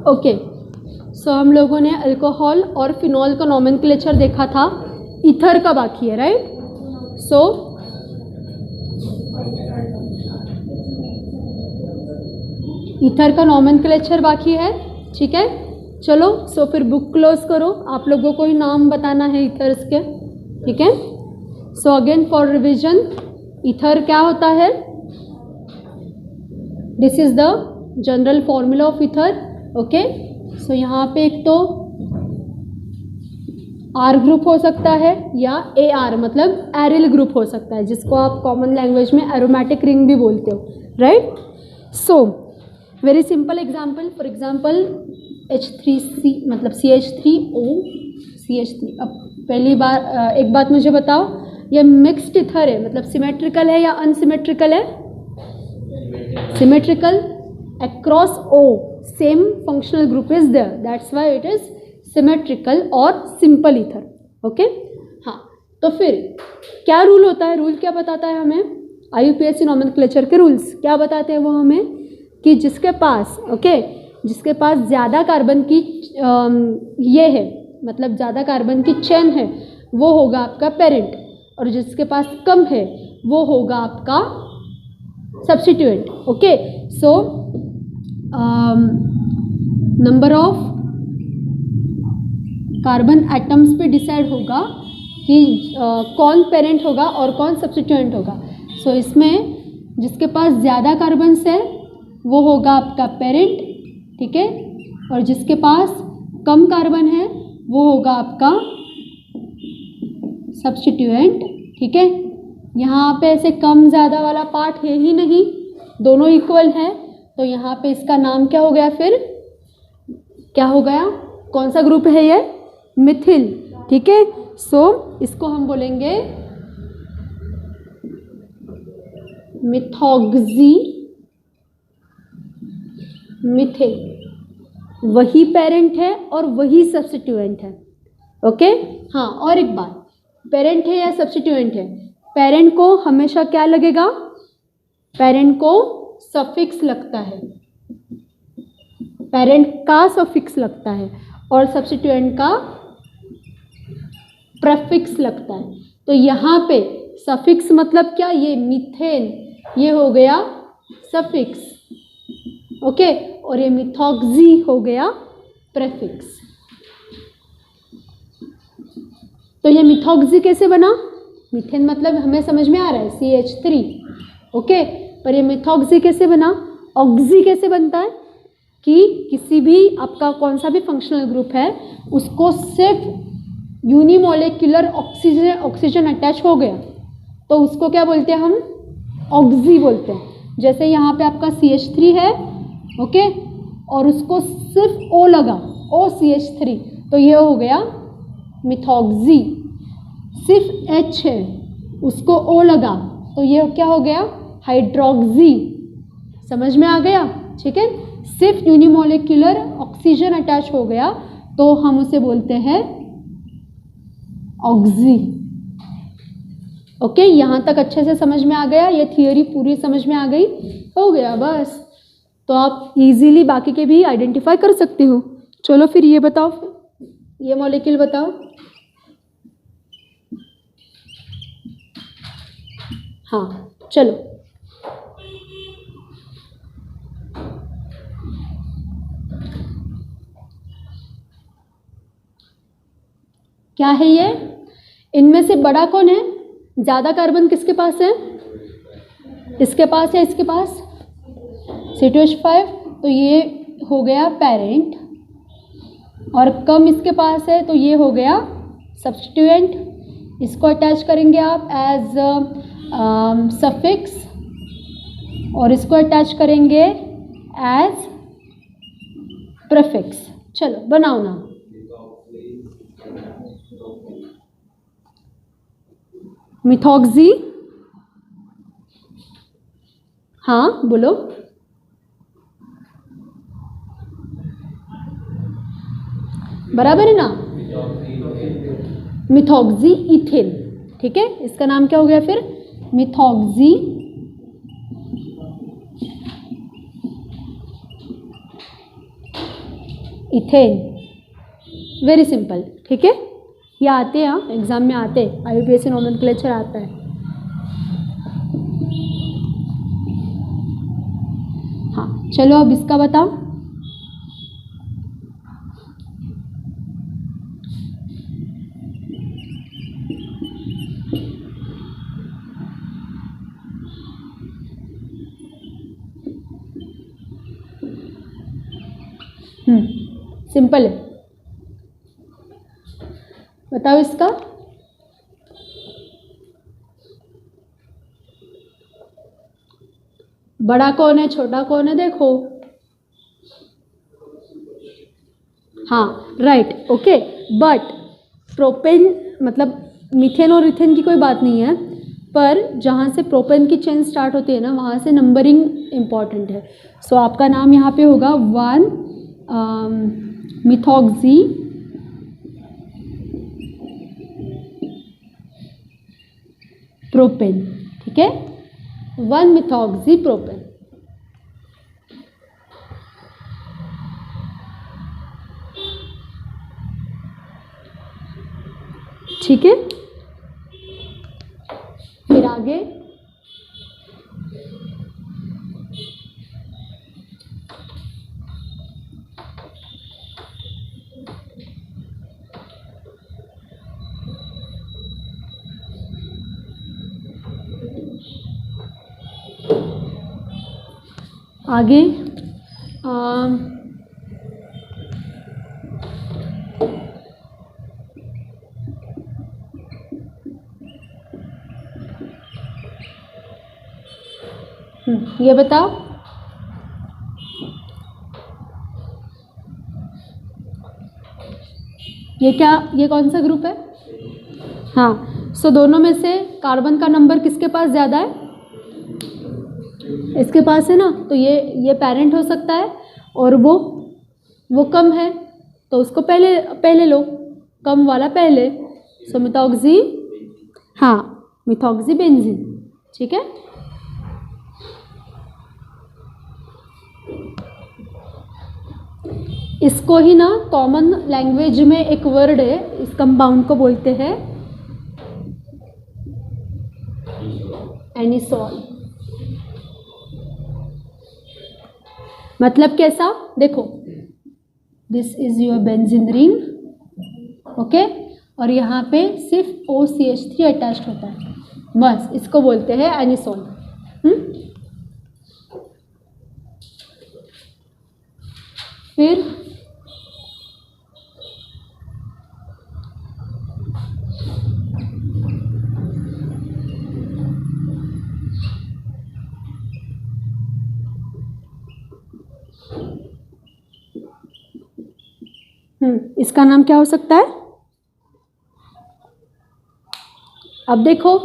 Okay, सो हम लोगों ने अल्कोहल और फिनॉल का नोमेनक्लेचर देखा था, ईथर का बाकी है, राइट? सो ईथर का नोमेनक्लेचर बाकी है, ठीक है। चलो, सो फिर बुक क्लोज करो, आप लोगों को ही नाम बताना है ईथर्स के, ठीक है। So again for revision, ether क्या होता है? This is the general formula of ether, okay. So यहाँ पे एक तो आर ग्रुप हो सकता है या ए आर मतलब एरिल ग्रुप हो सकता है, जिसको आप कॉमन लैंग्वेज में एरोमेटिक रिंग भी बोलते हो, right? So very simple example, for example H3C मतलब CH3O CH3। अब पहली बार एक बात मुझे बताओ, ये मिक्स्ड ईथर है मतलब सिमेट्रिकल है या अनसिमेट्रिकल है? Symmetrical. Across O same functional group is there, that's why it is symmetrical और सिंपल ईथर, ओके। हाँ, तो फिर क्या रूल होता है? रूल क्या बताता है हमें? IUPAC नोमेनक्लेचर के रूल्स क्या बताते हैं वो हमें? कि जिसके पास, ओके, जिसके पास ज़्यादा कार्बन की ये है मतलब ज़्यादा कार्बन की चेन है, वो होगा आपका पेरेंट, और जिसके पास कम है वो होगा आपका substituent, okay. So number of carbon atoms पे डिसाइड होगा कि कौन पेरेंट होगा और कौन सब्स्टिट्यूएंट होगा। सो इसमें जिसके पास ज़्यादा कार्बन्स है वो होगा आपका पेरेंट, ठीक है, और जिसके पास कम कार्बन है वो होगा आपका सब्स्टिट्यूएंट, ठीक है। यहाँ पे ऐसे कम ज़्यादा वाला पार्ट है ही नहीं, दोनों इक्वल है, तो यहाँ पे इसका नाम क्या हो गया? फिर क्या हो गया? कौन सा ग्रुप है ये? मिथिल, ठीक है। सो इसको हम बोलेंगे मिथॉक्सी मिथिल। वही पेरेंट है और वही सब्स्टिट्यूएंट है, ओके। हाँ, और एक बात, पेरेंट है या सब्स्टिट्यूएंट है, पेरेंट को हमेशा क्या लगेगा? पेरेंट को सफिक्स लगता है, पेरेंट का सफिक्स लगता है और सब्स्टिट्यूएंट का प्रेफिक्स लगता है। तो यहाँ पे सफिक्स मतलब क्या? ये मीथेन, ये हो गया सफिक्स, ओके, और ये मिथॉक्सी हो गया प्रेफिक्स। तो ये मिथॉक्सी कैसे बना? मीथेन मतलब हमें समझ में आ रहा है CH3, ओके, पर ये मिथॉक्सी कैसे बना? ऑक्सी कैसे बनता है? कि किसी भी आपका कौन सा भी फंक्शनल ग्रुप है उसको सिर्फ यूनिमोलिकुलर ऑक्सीजन अटैच हो गया तो उसको क्या बोलते हैं हम? ऑक्सी बोलते हैं। जैसे यहाँ पे आपका CH3 है, ओके, और उसको सिर्फ O लगा, OCH3, तो ये हो गया मिथॉक्सी। सिर्फ H है, उसको O लगा, तो ये क्या हो गया? हाइड्रोक्सी। समझ में आ गया? ठीक है। सिर्फ यूनिमोलिकुलर ऑक्सीजन अटैच हो गया तो हम उसे बोलते हैं ऑक्सी, ओके। यहाँ तक अच्छे से समझ में आ गया? ये थियोरी पूरी समझ में आ गई? हो गया बस। तो आप इजीली बाकी के भी आइडेंटिफाई कर सकते हो। चलो फिर ये बताओ, ये मॉलिक्यूल बताओ। हाँ चलो, क्या है ये? इनमें से बड़ा कौन है? ज़्यादा कार्बन किसके पास है? इसके पास है, इसके पास C2H5, तो ये हो गया पेरेंट, और कम इसके पास है तो ये हो गया सब्स्टिट्यूएंट। इसको अटैच करेंगे आप एज सफिक्स, और इसको अटैच करेंगे एज प्रीफिक्स। चलो बनाओ ना। मिथॉक्सी, हाँ बोलो। बराबर है ना? मिथॉक्सी इथेन, ठीक है। इसका नाम क्या हो गया फिर? Methoxy ethane. वेरी सिंपल, ठीक है, ये आते हैं, हाँ एग्जाम में आते हैं, IUPAC नोमेनक्लेचर आता है। हाँ चलो अब इसका बताओ। सिंपल है, बताओ इसका। बड़ा कौन है छोटा कौन है देखो। हाँ राइट, ओके, बट प्रोपेन मतलब मीथेन और इथेन की कोई बात नहीं है, पर जहाँ से प्रोपेन की चेन स्टार्ट होती है ना वहाँ से नंबरिंग इम्पॉर्टेंट है। सो आपका नाम यहाँ पे होगा 1 मिथॉक्सी प्रोपेन, ठीक है, 1 मिथॉक्सी प्रोपेन। ठीक है, फिर आगे आगे ये बताओ। ये क्या, ये कौन सा ग्रुप है? हाँ, सो दोनों में से कार्बन का नंबर किसके पास ज़्यादा है? इसके पास है ना, तो ये पेरेंट हो सकता है और वो कम है तो उसको पहले लो, कम वाला पहले। सो मिथॉक्सी, हाँ मिथॉक्सी बेंजीन, ठीक है। इसको ही ना कॉमन लैंग्वेज में एक वर्ड है, इस कंपाउंड को बोलते हैं एनिसॉल। मतलब कैसा, देखो this is your benzene ring, okay, और यहाँ पे सिर्फ OCH3 अटैच्ड होता है, बस इसको बोलते हैं एनिसॉल। फिर इसका नाम क्या हो सकता है? अब देखो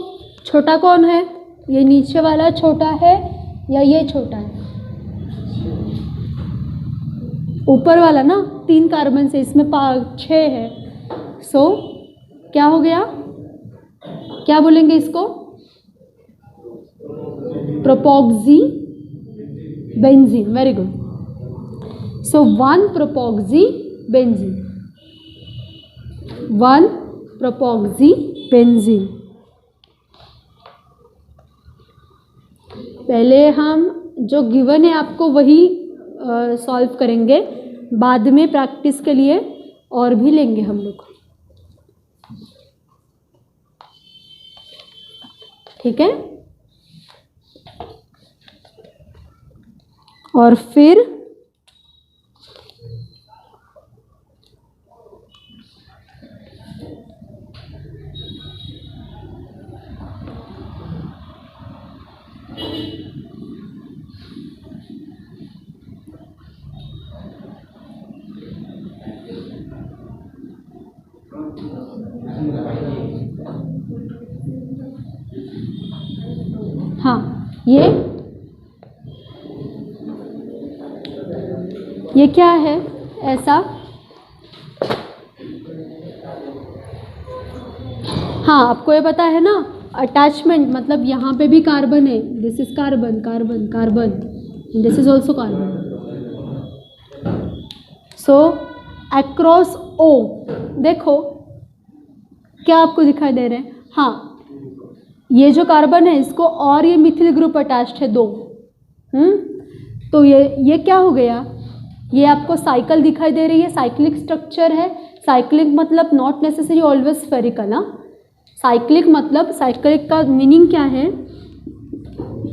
छोटा कौन है, ये नीचे वाला छोटा है या ये छोटा है? ऊपर वाला ना, 3 कार्बन से, इसमें 6 है। सो क्या हो गया, क्या बोलेंगे इसको? प्रोपॉक्सी बेंजीन, वेरी गुड। सो 1 प्रोपॉक्सी बेंजीन, 1 प्रोपॉक्सी बेंजीन। पहले हम जो गिवन है आपको वही सॉल्व करेंगे, बाद में प्रैक्टिस के लिए और भी लेंगे हम लोग, ठीक है। और फिर हाँ, ये क्या है ऐसा? हाँ, आपको ये पता है ना, अटैचमेंट मतलब यहाँ पे भी कार्बन है, this is carbon carbon carbon, this is also carbon. So across O, देखो क्या आपको दिखाई दे रहे हैं, हाँ ये जो कार्बन है इसको और ये मिथिल ग्रुप अटैच्ड है 2, तो ये क्या हो गया, ये आपको साइकिल दिखाई दे रही है, साइक्लिक स्ट्रक्चर है। साइक्लिक मतलब नॉट नेसेसरी ऑलवेज स्फेरिकल, ना साइक्लिक मतलब, साइक्लिक का मीनिंग क्या है,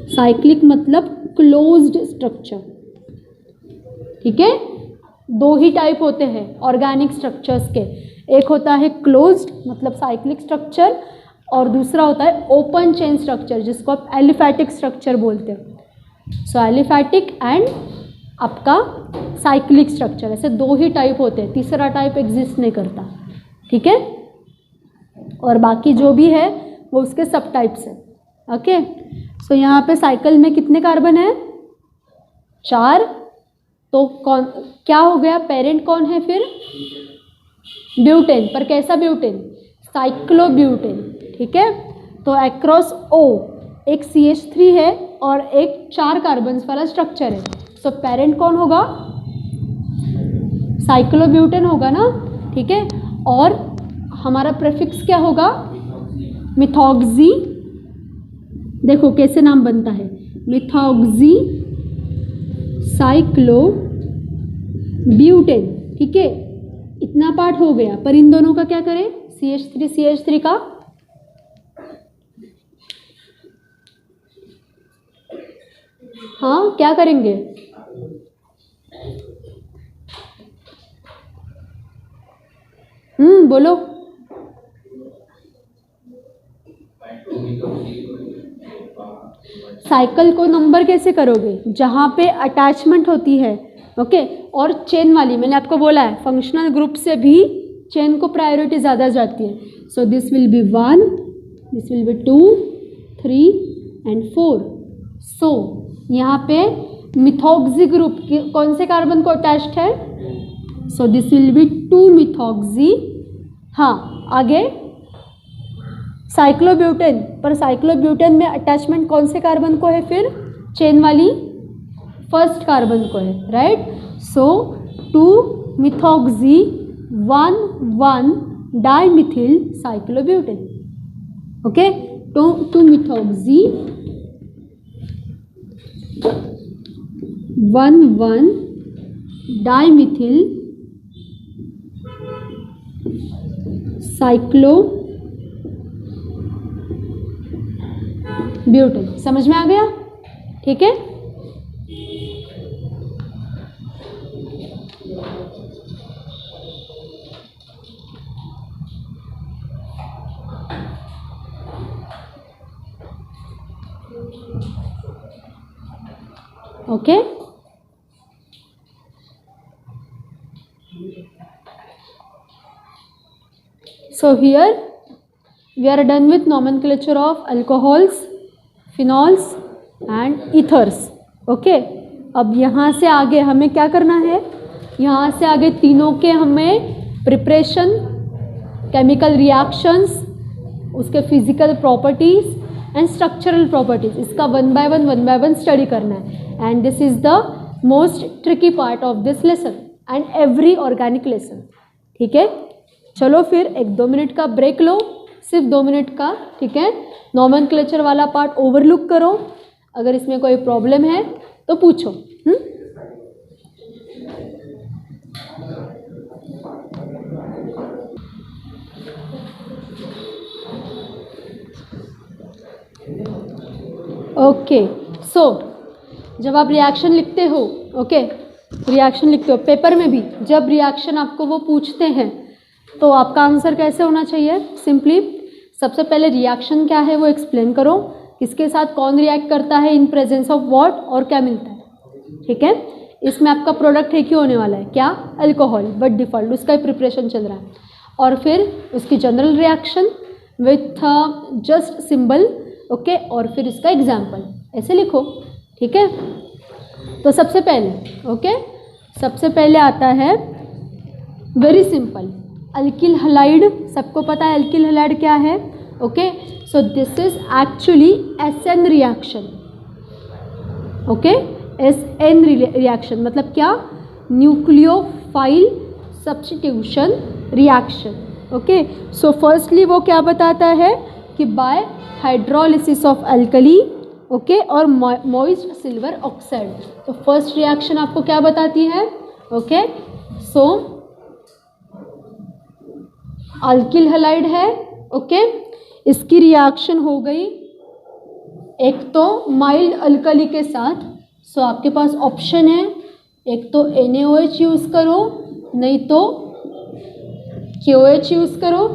साइक्लिक मतलब क्लोज्ड स्ट्रक्चर, ठीक है। 2 ही टाइप होते हैं ऑर्गेनिक स्ट्रक्चर्स के, एक होता है क्लोज्ड मतलब साइक्लिक स्ट्रक्चर, और दूसरा होता है ओपन चेन स्ट्रक्चर जिसको आप एलिफैटिक स्ट्रक्चर बोलते हैं। सो एलिफैटिक एंड आपका साइक्लिक स्ट्रक्चर, ऐसे 2 ही टाइप होते हैं, तीसरा टाइप एग्जिस्ट नहीं करता, ठीक है। और बाकी जो भी है वो उसके सब टाइप्स है, ओके। सो यहाँ पे साइकिल में कितने कार्बन है, 4, तो कौन क्या हो गया, पेरेंट कौन है फिर, ब्यूटेन, पर कैसा ब्यूटेन, साइक्लोब्यूटेन, ठीक है। तो अक्रॉस ओ एक CH3 है और एक 4 कार्बन वाला स्ट्रक्चर है, सो पेरेंट कौन होगा, साइक्लोब्यूटेन होगा ना, ठीक है। और हमारा प्रेफिक्स क्या होगा, मिथॉक्सी, देखो कैसे नाम बनता है, मिथॉक्सी साइक्लोब्यूटेन, ठीक है। इतना पार्ट हो गया, पर इन दोनों का क्या करें, CH3 का हाँ क्या करेंगे, बोलो, साइकिल को नंबर कैसे करोगे, जहाँ पे अटैचमेंट होती है, ओके। और चेन वाली मैंने आपको बोला है फंक्शनल ग्रुप से भी चेन को प्रायोरिटी ज़्यादा जाती है। So this will be 1, this will be 2, 3 and 4। सो यहाँ पे मिथॉक्सी ग्रुप कौन से कार्बन को अटैच्ड है, so this will be 2 methoxy, हाँ आगे साइक्लोब्यूटेन, पर साइक्लोब्यूटेन में अटैचमेंट कौन से कार्बन को है फिर, चेन वाली फर्स्ट कार्बन को है, राइट। सो 2 मिथॉक्सी 1 डाइमिथिल साइक्लोब्यूटेन, ओके। तो 2 मिथॉक्सी 1 डाइमिथिल साइक्लोब्यूटेन, समझ में आ गया, ठीक है। Okay so here we are done with nomenclature of alcohols, phenols and ethers, okay। अब यहाँ से आगे हमें क्या करना है, यहाँ से आगे तीनों के हमें प्रिपरेशन, केमिकल रिएक्शंस, उसके physical properties and structural properties, इसका वन बाय वन स्टडी करना है। And this is the most tricky part of this lesson and every organic lesson, ठीक है। चलो फिर 1-2 मिनट का ब्रेक लो, सिर्फ 2 मिनट का, ठीक है। नॉमेनक्लेचर वाला पार्ट ओवरलुक करो, अगर इसमें कोई प्रॉब्लम है तो पूछो। ओके सो जब आप रिएक्शन लिखते हो, ओके रिएक्शन लिखते हो पेपर में भी, जब रिएक्शन आपको वो पूछते हैं तो आपका आंसर कैसे होना चाहिए, सिंपली सबसे पहले रिएक्शन क्या है वो एक्सप्लेन करो, किसके साथ कौन रिएक्ट करता है, इन प्रेजेंस ऑफ व्हाट, और क्या मिलता है, ठीक है। इसमें आपका प्रोडक्ट एक ही होने वाला है, क्या, अल्कोहल, बट डिफ़ॉल्ट उसका ही प्रिपरेशन चल रहा है। और फिर उसकी general reaction with just symbol, okay, और फिर इसका एग्जाम्पल ऐसे लिखो, ठीक है। तो सबसे पहले, ओके, सबसे पहले आता है वेरी सिंपल अल्किल हलाइड, सबको पता है अल्किल हलाइड क्या है, okay. So this is actually SN reaction, okay, SN reaction मतलब क्या, nucleophile substitution reaction. Okay, so firstly वो क्या बताता है कि bye hydrolysis of alkali, okay, और मॉइस्ट सिल्वर ऑक्साइड। तो फर्स्ट रिएक्शन आपको क्या बताती है? ओके, सो अल्किल हैलाइड है, ओके, इसकी रिएक्शन हो गई एक तो माइल्ड अल्कली के साथ। सो आपके पास ऑप्शन है, एक तो NaOH यूज़ करो, नहीं तो KOH यूज़ करो,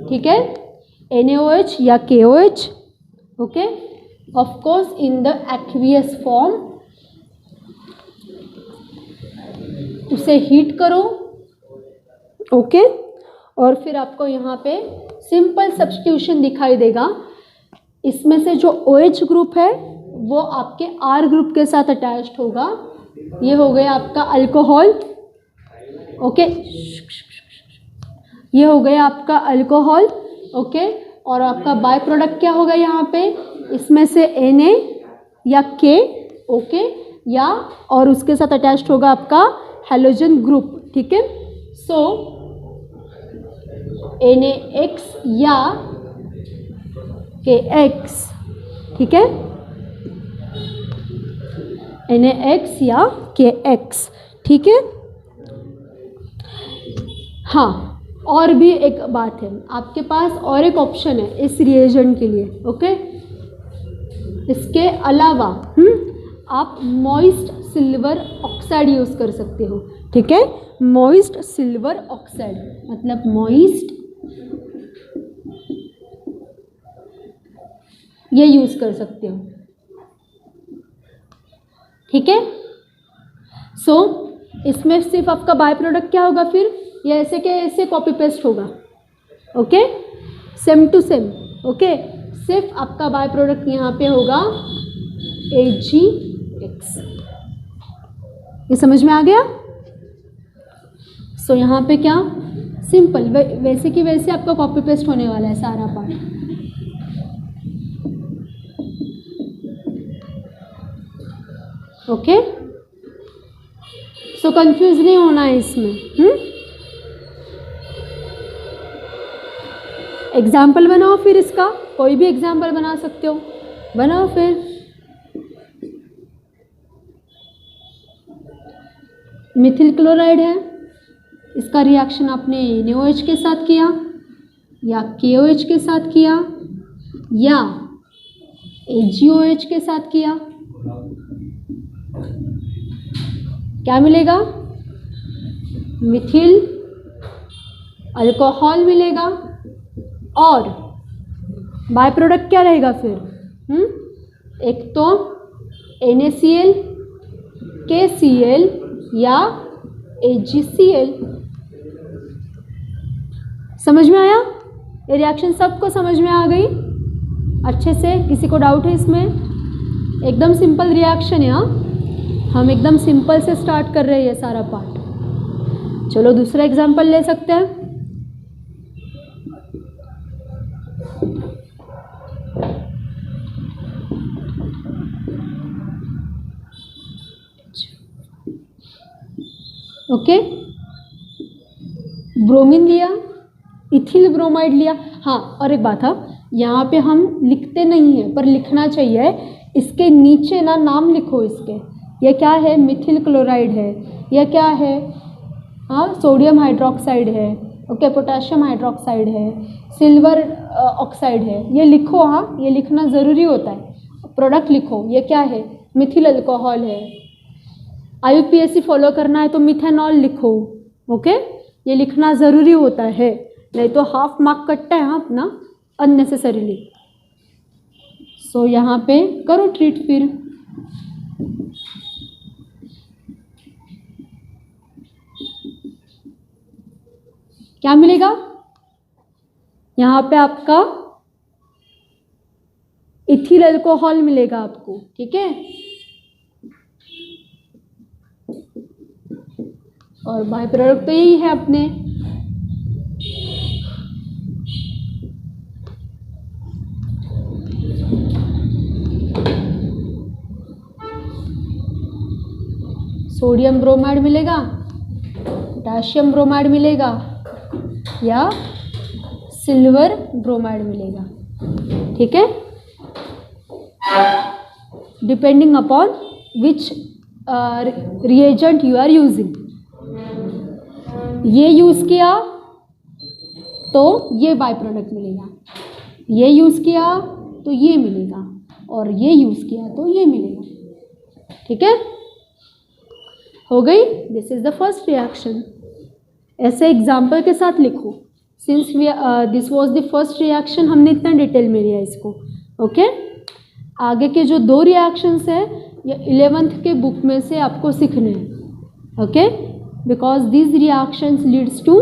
ठीक है, NaOH या KOH, okay, of course in the aqueous form. उसे हीट करो, ओके, और फिर आपको यहाँ पे सिंपल सब्स्टिट्यूशन दिखाई देगा। इसमें से जो OH ग्रुप है वो आपके R ग्रुप के साथ अटैच्ड होगा। ये हो गया आपका अल्कोहल, ओके, ये हो गया आपका अल्कोहल, ओके, और आपका बाय प्रोडक्ट क्या होगा यहाँ पे? इसमें से Na या K, ओके, या और उसके साथ अटैच्ड होगा आपका हैलोजन ग्रुप, ठीक है। सो NaX या KX, ठीक है, NaX या KX, ठीक है। हाँ, और भी एक बात है, आपके पास और एक ऑप्शन है इस रिएजेंट के लिए, ओके। इसके अलावा आप मॉइस्ट सिल्वर ऑक्साइड यूज़ कर सकते हो, ठीक है। मॉइस्ट सिल्वर ऑक्साइड मतलब मॉइस्ट, ये यूज़ कर सकते हो, ठीक है। सो इसमें सिर्फ आपका बाय प्रोडक्ट क्या होगा फिर? ये ऐसे के ऐसे कॉपी पेस्ट होगा, okay, same to same, okay. सिर्फ आपका बाय प्रोडक्ट यहाँ पे होगा AgX। ये समझ में आ गया? सो यहाँ पे क्या सिंपल वैसे कि वैसे आपका कॉपी पेस्ट होने वाला है सारा पार्ट, ओके। सो कंफ्यूज नहीं होना है इसमें। एग्जाम्पल बनाओ फिर, इसका कोई भी एग्जाम्पल बना सकते हो, बनाओ फिर। मिथिल क्लोराइड है, इसका रिएक्शन आपने NaOH के साथ किया या KOH के साथ किया या AgOH के साथ किया, क्या मिलेगा? मिथिल अल्कोहल मिलेगा। और बाय प्रोडक्ट क्या रहेगा फिर? एक तो NaCl, KCl या AgCl। समझ में आया? ये रिएक्शन सबको समझ में आ गई अच्छे से? किसी को डाउट है इसमें? एकदम सिंपल रिएक्शन है। हाँ, हम एकदम सिंपल से स्टार्ट कर रहे हैं ये सारा पार्ट। चलो दूसरा एग्जांपल ले सकते हैं। ओके, ब्रोमीन लिया, इथिल ब्रोमाइड लिया। हाँ, और एक बात है, यहाँ पे हम लिखते नहीं हैं पर लिखना चाहिए। इसके नीचे ना नाम लिखो इसके। यह क्या है? मिथिल क्लोराइड है। यह क्या है? हाँ, सोडियम हाइड्रोक्साइड है, ओके, पोटेशियम हाइड्रोक्साइड है, सिल्वर ऑक्साइड है। ये लिखो। हाँ, ये लिखना ज़रूरी होता है। प्रोडक्ट लिखो। ये क्या है? मिथिल अल्कोहल है। IUPAC फॉलो करना है तो मिथेनॉल लिखो, ओके। ये लिखना ज़रूरी होता है, नहीं तो हाफ मार्क कटता है हाँ अपना अननेसेसरीली। सो यहाँ पे करो ट्रीट फिर। क्या मिलेगा यहाँ पे? आपका इथिल अल्कोहल मिलेगा आपको, ठीक है। और बाय प्रोडक्ट तो यही है अपने। सोडियम ब्रोमाइड मिलेगा, पोटाशियम ब्रोमाइड मिलेगा या सिल्वर ब्रोमाइड मिलेगा, ठीक है, depending upon which reagent you are using. ये यूज़ किया तो ये बाय प्रोडक्ट मिलेगा, ये यूज़ किया तो ये मिलेगा, और ये यूज़ किया तो ये मिलेगा, ठीक है, हो गई। This is the first reaction. ऐसे एग्जाम्पल के साथ लिखो। Since this was the first reaction, हमने इतना डिटेल में लिया इसको, ओके। आगे के जो 2 रिएक्शंस है ये 11th के बुक में से आपको सीखने हैं, okay, because this reactions leads to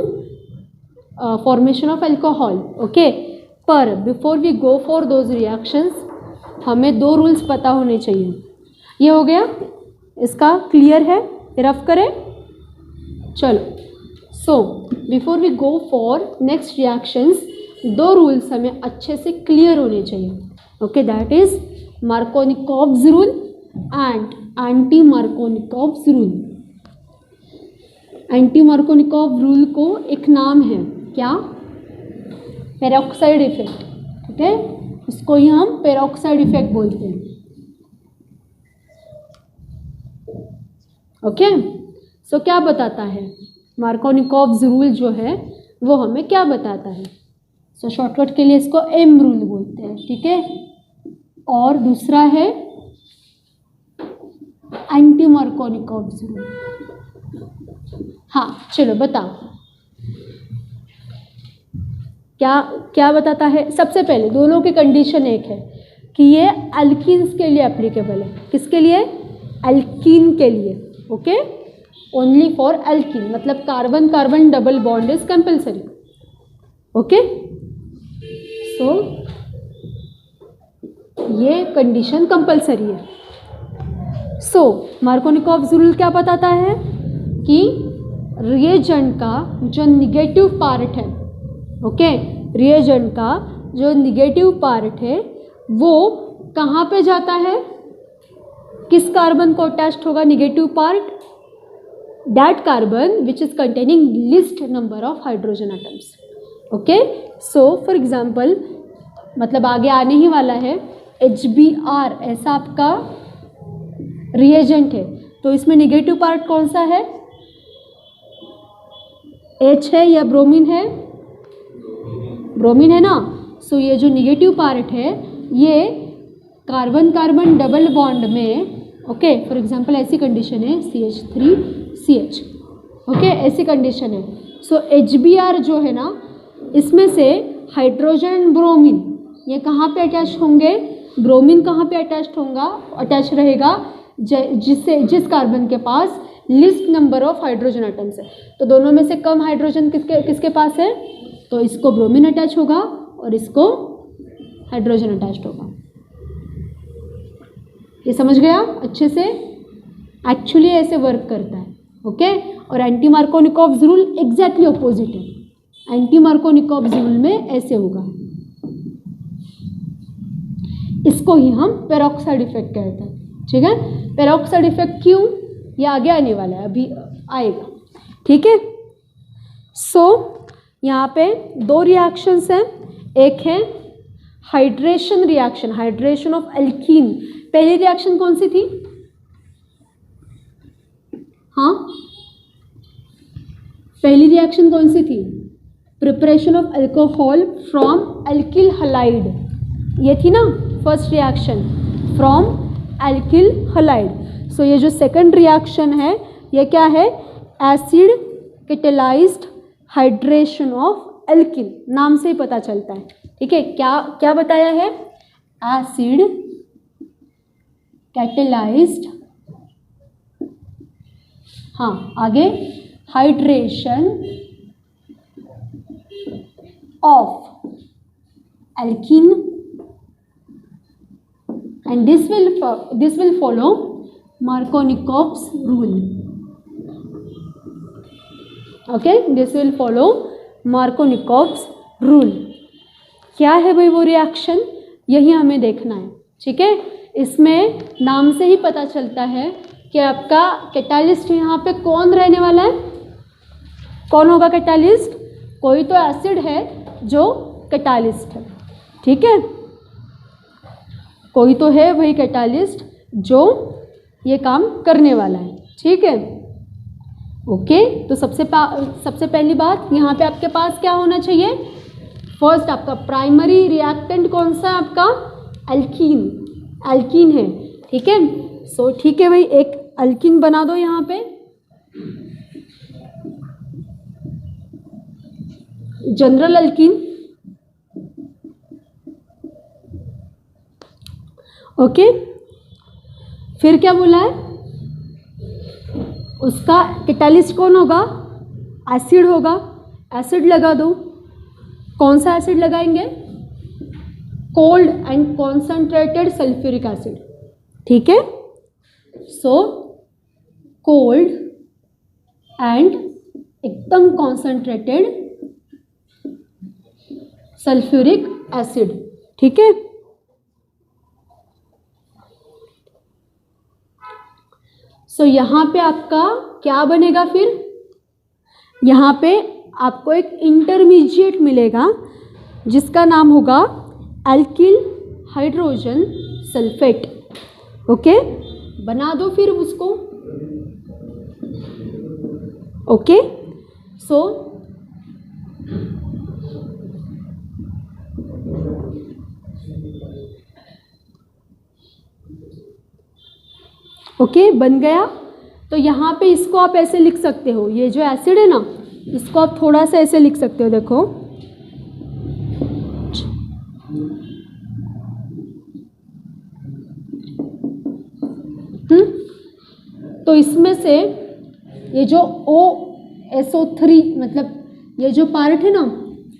formation of alcohol, okay. पर before we go for those reactions हमें 2 रूल्स पता होने चाहिए। ये हो गया, इसका क्लियर है, रफ करें, चलो। So before we go for next reactions 2 rules हमें अच्छे से क्लियर होने चाहिए, okay, that is Markovnikov's rule and anti Markovnikov's rule. Anti Markovnikov rule को एक नाम है, क्या, पेरोक्साइड इफेक्ट, ठीक है, इसको ही हम पेरोक्साइड इफेक्ट बोलते हैं, ओके। सो क्या बताता है मार्कोनिकॉव्स रूल जो है वो हमें क्या बताता है? सो शॉर्टकट के लिए इसको एम रूल बोलते हैं, ठीक है। और दूसरा है एंटी मार्कोनिकॉव्स रूल। हाँ चलो बताओ क्या क्या बताता है। सबसे पहले दोनों की कंडीशन एक है कि ये अल्कीन्स के लिए एप्लीकेबल है। किसके लिए? अल्कीन के लिए, ओके, ओनली फॉर अल्कीन, मतलब carbon carbon double bond is compulsory, okay. So ये कंडीशन कंपल्सरी है। सो मार्कोनिकॉव्स रूल क्या बताता है कि रिएजेंट का जो निगेटिव पार्ट है, ओके, रिएजेंट का जो निगेटिव पार्ट है वो कहाँ पे जाता है, किस कार्बन को अटैच्ड होगा negative part? That carbon which is containing list number of hydrogen atoms, okay. So for example, मतलब आगे आने ही वाला है, HBr ऐसा आपका रिएजेंट है, तो इसमें निगेटिव पार्ट कौन सा है? H है या ब्रोमीन है? ब्रोमीन है ना। सो ये जो निगेटिव पार्ट है ये कार्बन कार्बन डबल बॉन्ड में, ओके, फॉर एग्जांपल ऐसी कंडीशन है CH3CH, ओके, ऐसी कंडीशन है। सो HBr जो है ना, इसमें से हाइड्रोजन ब्रोमीन ये कहाँ पे अटैच होंगे? ब्रोमीन कहाँ पे अटैच रहेगा? जिस कार्बन के पास least number of hydrogen atoms है। तो दोनों में से कम हाइड्रोजन किसके पास है? तो इसको ब्रोमीन अटैच होगा और इसको हाइड्रोजन अटैच होगा। ये समझ गया अच्छे से? एक्चुअली ऐसे वर्क करता है, ओके। और anti Markovnikov's rule exactly opposite है। एंटी मार्कोनिकॉव्स रूल में ऐसे होगा, इसको ही हम पेरोक्साइड इफेक्ट कहते हैं, ठीक है। पेरोक्साइड इफेक्ट क्यों? ये आगे आने वाला है, अभी आएगा, ठीक है। सो यहाँ पे 2 रिएक्शंस हैं। एक है hydration reaction, hydration of alkene. पहली रिएक्शन कौन सी थी? हाँ, पहली रिएक्शन कौन सी थी? Preparation of alcohol from alkyl halide, ये थी ना first reaction, from alkyl halide. So ये जो सेकंड रिएक्शन है ये क्या है? Acid catalysed hydration of alkene, नाम से ही पता चलता है, ठीक है। क्या बताया है? एसिड कैटेलाइज्ड, हाँ आगे, hydration of alkene, and this will follow Markovnikov's rule, okay, this will follow Markovnikov's rule। क्या है भाई वो रिएक्शन? यही हमें देखना है, ठीक है। इसमें नाम से ही पता चलता है कि आपका कैटालिस्ट यहाँ पे कौन रहने वाला है? कौन होगा कैटालिस्ट? कोई तो एसिड है जो कैटालिस्ट है, ठीक है, कोई तो है वही कैटालिस्ट जो ये काम करने वाला है, ठीक है। ओके, तो सबसे पहली बात यहाँ पे आपके पास क्या होना चाहिए? फर्स्ट आपका प्राइमरी रिएक्टेंट कौन सा है? आपका एल्कीन, एल्कीन है, ठीक है। सो ठीक है भाई, एक एल्कीन बना दो यहाँ पे, जनरल एल्कीन। ओके, फिर क्या बोला है? उसका कैटालिस्ट कौन होगा? एसिड होगा, एसिड लगा दो। कौन सा एसिड लगाएंगे? Cold and concentrated sulphuric acid, ठीक है। सो कोल्ड एंड एकदम कॉन्सेंट्रेटेड सल्फ्यूरिक एसिड, ठीक है। सो यहाँ पे आपका क्या बनेगा? फिर यहाँ पे आपको एक इंटरमीडिएट मिलेगा जिसका नाम होगा एल्किल हाइड्रोजन सल्फेट। ओके, बना दो फिर उसको। ओके, सो ओके, बन गया। तो यहाँ पे इसको आप ऐसे लिख सकते हो, ये जो एसिड है ना, इसको आप थोड़ा सा ऐसे लिख सकते हो, देखो तो इसमें से ये जो OSO3 मतलब ये जो पार्ट है ना,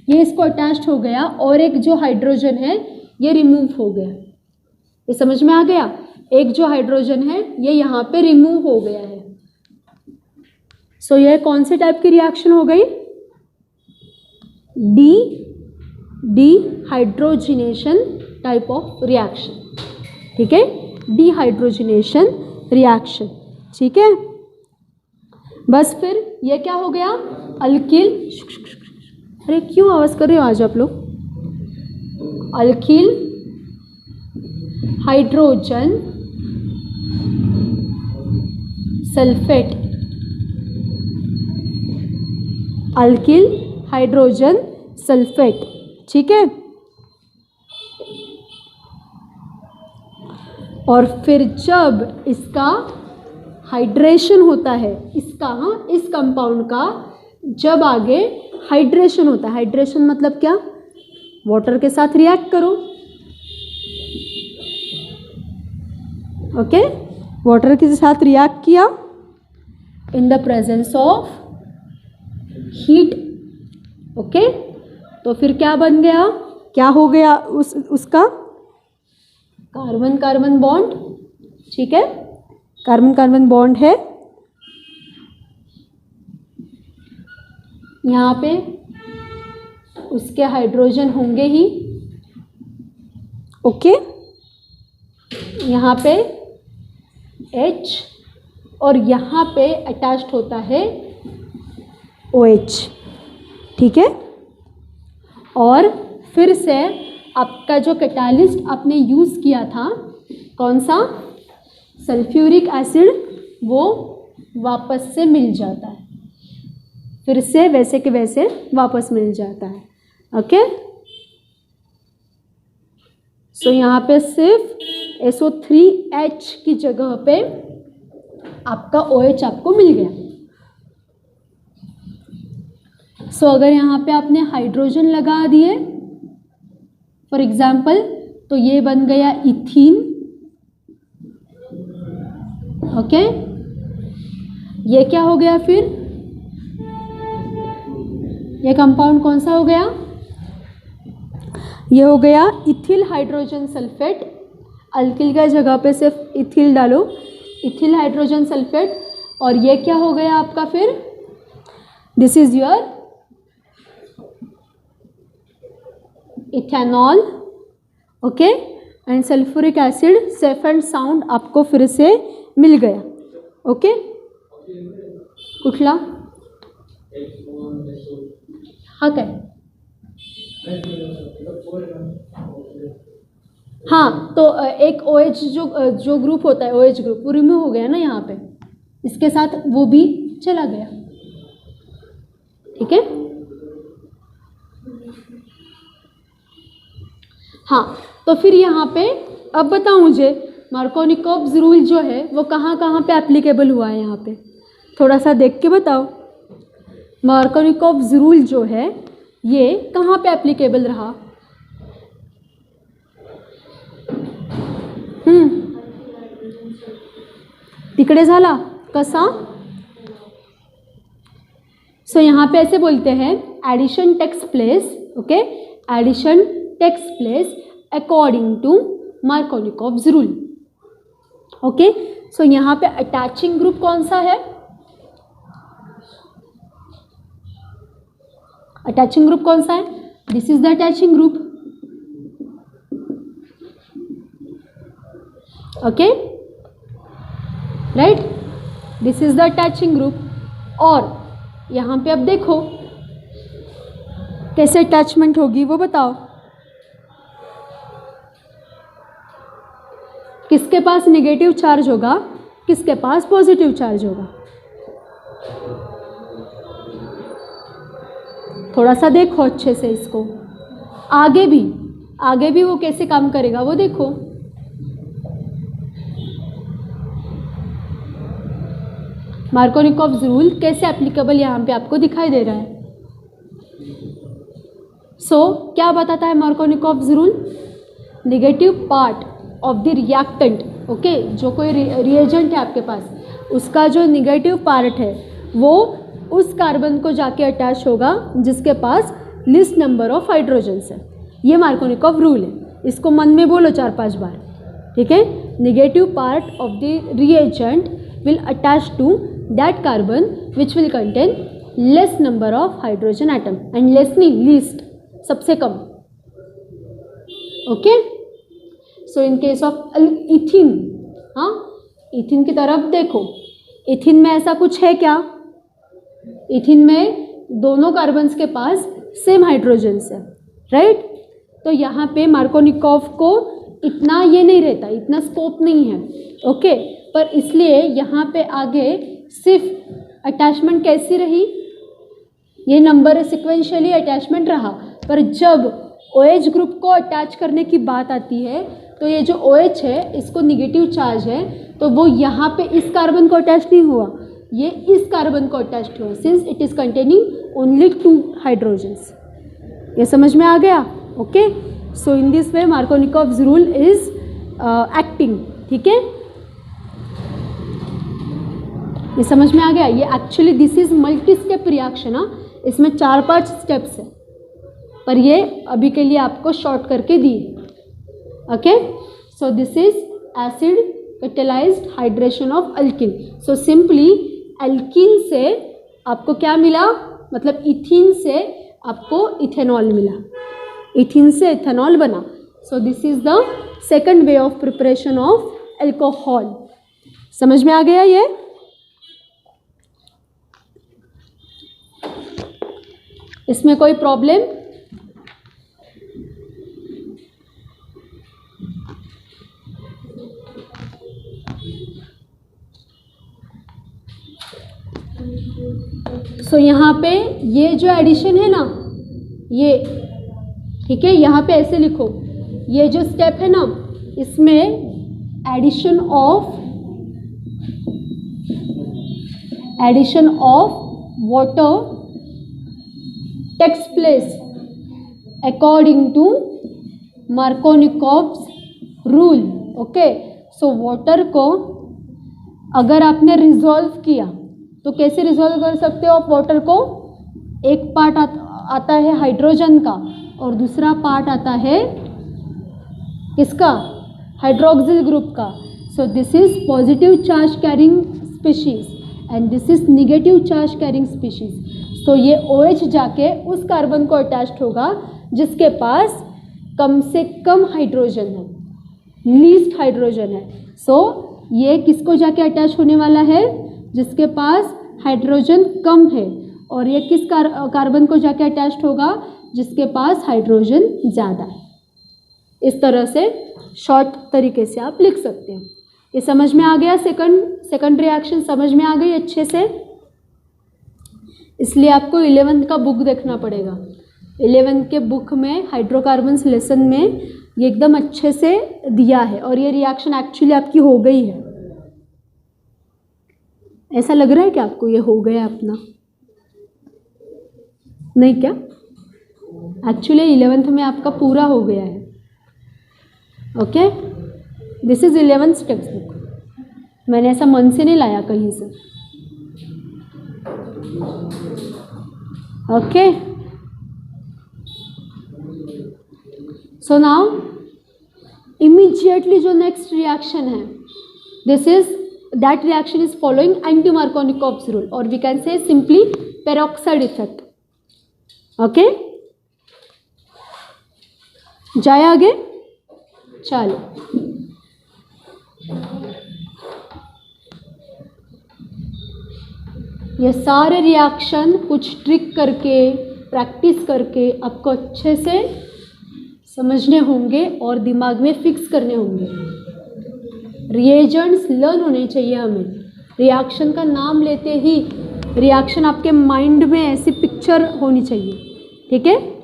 ये इसको अटैच्ड हो गया और एक जो हाइड्रोजन है ये रिमूव हो गया। ये समझ में आ गया? एक जो हाइड्रोजन है ये यहाँ पे रिमूव हो गया है। सो ये कौन से टाइप की रिएक्शन हो गई? डिहाइड्रोजिनेशन टाइप ऑफ रिएक्शन, ठीक है, डिहाइड्रोजिनेशन रिएक्शन, ठीक है। बस फिर ये क्या हो गया? अल्किल, अरे क्यों आवाज कर रहे हो आज आप लोग? Alkyl hydrogen sulphate, alkyl hydrogen sulphate, ठीक है। और फिर जब इसका हाइड्रेशन होता है, इसका, हाँ, इस कंपाउंड का जब आगे हाइड्रेशन होता है, हाइड्रेशन मतलब क्या? वाटर के साथ रिएक्ट करो। ओके, वाटर के साथ रिएक्ट किया इन the presence of heat. Okay, तो फिर क्या बन गया? क्या हो गया? उसका कार्बन कार्बन बॉन्ड, ठीक है, कार्बन कार्बन बॉन्ड है। यहाँ पे उसके हाइड्रोजन होंगे ही। ओके, यहाँ पे H और यहाँ पे अटैच्ड होता है OH, ठीक है। और फिर से आपका जो कैटालिस्ट आपने यूज़ किया था, कौन सा? सल्फ्यूरिक एसिड, वो वापस से मिल जाता है, फिर से वैसे के वैसे वापस मिल जाता है। ओके, सो यहाँ पे सिर्फ SO3H की जगह पे आपका OH आपको मिल गया। सो अगर यहाँ पे आपने हाइड्रोजन लगा दिए फॉर एग्जाम्पल, तो ये बन गया इथीन। ओके, ये क्या हो गया? फिर ये कंपाउंड कौन सा हो गया? ये हो गया इथिल हाइड्रोजन सल्फेट। अल्किल का जगह पे सिर्फ इथिल डालो, इथिल हाइड्रोजन सल्फेट। और ये क्या हो गया आपका? फिर this is your ethanol. Okay, and sulphuric acid safe and sound आपको फिर से मिल गया। ओके, कुठला? हाँ क्या? हाँ तो एक OH जो ग्रुप होता है, OH ग्रुप, वो रिमूव हो गया ना यहाँ पे, इसके साथ वो भी चला गया। ठीक है। हाँ तो फिर यहाँ पे अब बताओ मुझे, मार्कोनिकॉव्स रूल जो है वो कहाँ कहाँ पे एप्लीकेबल हुआ है? यहाँ पे थोड़ा सा देख के बताओ, मार्कोनिकॉव्स रूल जो है ये कहाँ पे एप्लीकेबल रहा? तिकडे झाला कसा? सो यहाँ पे ऐसे बोलते हैं, addition takes place, okay, addition takes place according to Markovnikov's rule. Okay, so यहाँ पे अटैचिंग ग्रुप कौन सा है? अटैचिंग ग्रुप कौन सा है? This is the attaching group. Okay, right, this is the attaching group. और यहाँ पे अब देखो कैसे अटैचमेंट होगी वो बताओ। किसके पास नेगेटिव चार्ज होगा, किसके पास पॉजिटिव चार्ज होगा? थोड़ा सा देखो अच्छे से इसको, आगे भी वो कैसे काम करेगा वो देखो। मार्कोनिकॉव्स रूल कैसे एप्लीकेबल यहाँ पे आपको दिखाई दे रहा है। सो क्या बताता है Markovnikov's rule? Negative part of the reactant, okay, जो कोई रिएजेंट है आपके पास, उसका जो नेगेटिव पार्ट है वो उस कार्बन को जाके अटैच होगा जिसके पास लिस्ट नंबर ऑफ हाइड्रोजन्स है। ये मार्कोनिकॉव रूल है, इसको मन में बोलो 4-5 बार। ठीक है, negative part of the reagent will attach to that carbon which will contain less number of hydrogen atom, and less नहीं, लीस्ट, सबसे कम। Okay, so in case of ethene, हाँ, इथिन की तरफ देखो, इथिन में ऐसा कुछ है क्या? इथिन में दोनों कार्बन्स के पास सेम हाइड्रोजन्स है, राइट। तो यहाँ पे मार्कोनिकॉव को इतना ये नहीं रहता, इतना स्कोप नहीं है, ओके, पर इसलिए यहाँ पे आगे सिर्फ अटैचमेंट कैसी रही, ये नंबर सिक्वेंशियली अटैचमेंट रहा। पर जब OH ग्रुप को अटैच करने की बात आती है तो ये जो OH है इसको निगेटिव चार्ज है, तो वो यहाँ पे इस कार्बन को अटैच नहीं हुआ, ये इस कार्बन को अटैच हुआ, since it is containing only 2 hydrogens. ये समझ में आ गया? Okay, so in this way Markovnikov's rule is acting. ठीक है, ये समझ में आ गया? ये actually this is multi step reaction, हाँ, इसमें 4-5 स्टेप्स है, पर ये अभी के लिए आपको शॉर्ट करके दी। Okay, so this is acid catalysed hydration of alkene. So simply alkene से आपको क्या मिला, मतलब इथिन से आपको इथेनॉल मिला, इथिन से इथेनॉल बना। सो this is the second way of preparation of alcohol. समझ में आ गया ये? इसमें कोई प्रॉब्लम? सो यहाँ पे ये जो एडिशन है ना, ये ठीक है, यहाँ पे ऐसे लिखो, ये जो स्टेप है ना, इसमें addition of water takes place according to Markovnikov's rule. Okay, so water को अगर आपने रिजॉल्व किया तो कैसे रिजॉल्व कर सकते हो आप वाटर को? एक पार्ट आता है हाइड्रोजन का और दूसरा पार्ट आता है किसका? हाइड्रोक्सिल ग्रुप का। So this is positive charge carrying species and this is negative charge carrying species. So ये OH जाके उस कार्बन को अटैच्ड होगा जिसके पास कम से कम हाइड्रोजन है, लीस्ट हाइड्रोजन है। सो ये किसको जाके अटैच होने वाला है? जिसके पास हाइड्रोजन कम है, और ये किस कार्बन को जाके अटैच्ड होगा, जिसके पास हाइड्रोजन ज़्यादा है। इस तरह से शॉर्ट तरीके से आप लिख सकते हैं। ये समझ में आ गया? सेकंड रिएक्शन समझ में आ गई अच्छे से? इसलिए आपको 11th का बुक देखना पड़ेगा। 11th के बुक में हाइड्रोकार्बन्स लेसन में ये एकदम अच्छे से दिया है, और ये रिएक्शन एक्चुअली आपकी हो गई है। ऐसा लग रहा है कि आपको ये हो गया अपना? नहीं क्या? एक्चुअली 11th में आपका पूरा हो गया है। Okay, this is 11th text book. मैंने ऐसा मन से नहीं लाया कहीं से। ओके, सो नाउ इमीडिएटली जो नेक्स्ट रिएक्शन है, this is that reaction is following anti Markovnikov's rule, और we can say simply peroxide effect. Okay, जाए आगे? चलो, ये सारे रिएक्शन कुछ ट्रिक करके, प्रैक्टिस करके आपको अच्छे से समझने होंगे और दिमाग में फिक्स करने होंगे। रिएजेंट्स लर्न होने चाहिए हमें। रिएक्शन का नाम लेते ही रिएक्शन आपके माइंड में ऐसी पिक्चर होनी चाहिए, ठीक है?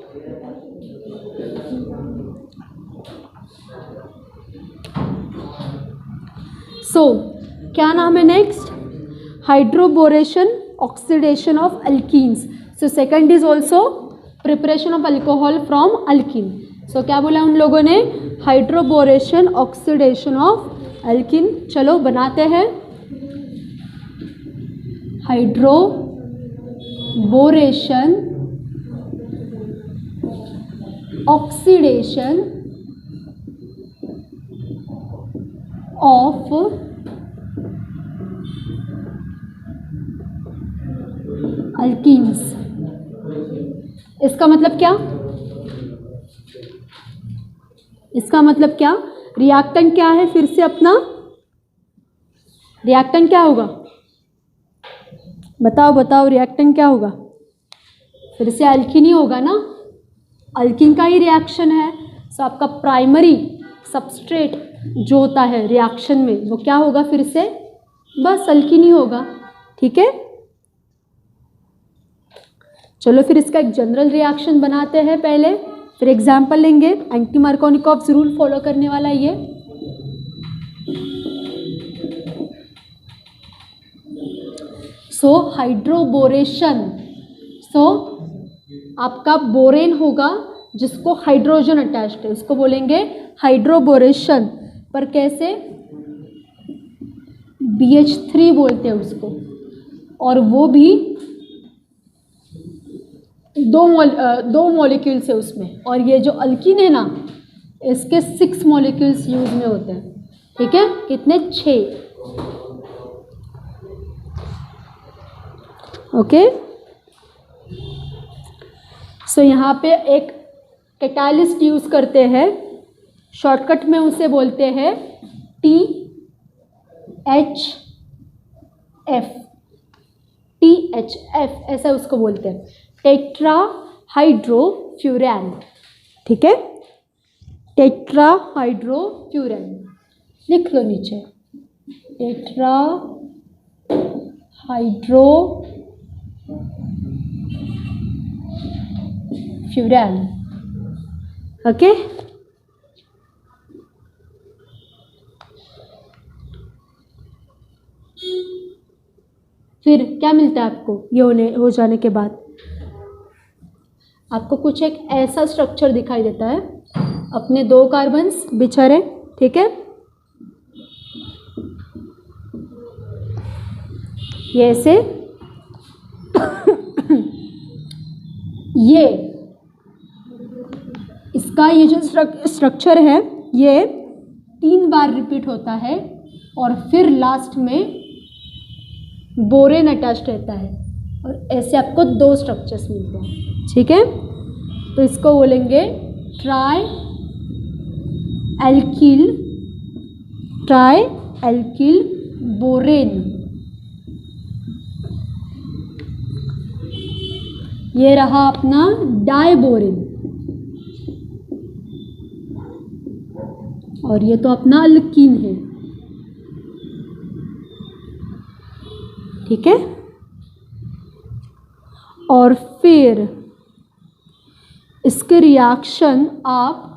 सो क्या नाम है next? Hydroboration, oxidation of alkenes. So second is also preparation of alcohol from alkene. So क्या बोला उन लोगों ने? Hydroboration, oxidation of alkene. चलो बनाते हैं। Hydroboration, oxidation of alkenes. इसका मतलब क्या? इसका मतलब क्या? रिएक्टेंट क्या है? फिर से अपना रिएक्टेंट क्या होगा? बताओ बताओ, रिएक्टेंट क्या होगा? फिर से अल्कीन ही होगा ना, अल्कीन का ही रिएक्शन है। सो आपका प्राइमरी सबस्ट्रेट जो होता है रिएक्शन में वो क्या होगा? फिर से बस अल्कीन ही होगा, ठीक है? चलो फिर इसका एक जनरल रिएक्शन बनाते हैं पहले, फिर एग्जाम्पल लेंगे। एंटी मार्कोनिकॉव्स रूल फॉलो करने वाला ये। सो हाइड्रोबोरेशन, सो आपका बोरेन होगा जिसको हाइड्रोजन अटैच्ड है, उसको बोलेंगे हाइड्रोबोरेशन। पर कैसे? BH3 बोलते हैं उसको, और वो भी दो मॉलिक्यूल्स है उसमें। और ये जो अल्कीन है ना, इसके 6 मॉलिक्यूल्स यूज में होते हैं, ठीक है? कितने? 6। ओके, सो यहाँ पे एक कैटालिस्ट यूज करते हैं, शॉर्टकट में उसे बोलते हैं THF, ऐसा उसको बोलते हैं, टेट्राहाइड्रोफ्यूरैन, ठीक है? टेट्राहाइड्रोफ्यूरैन लिख लो नीचे, टेट्राहाइड्रोफ्यूरैन। ओके, फिर क्या मिलता है आपको? ये हो जाने के बाद आपको कुछ एक ऐसा स्ट्रक्चर दिखाई देता है, अपने 2 कार्बन्स बिछड़े, ठीक है? ये ऐसे ये इसका ये जो स्ट्रक्चर है ये 3 बार रिपीट होता है, और फिर लास्ट में बोरेन अटैच्ड रहता है, और ऐसे आपको 2 स्ट्रक्चर्स मिलते हैं, ठीक है? तो इसको बोलेंगे ट्राई एल्किल बोरेन। ये रहा अपना डायबोरिन, और ये तो अपना अल्कीन है, ठीक है। और फिर इसके रिएक्शन आप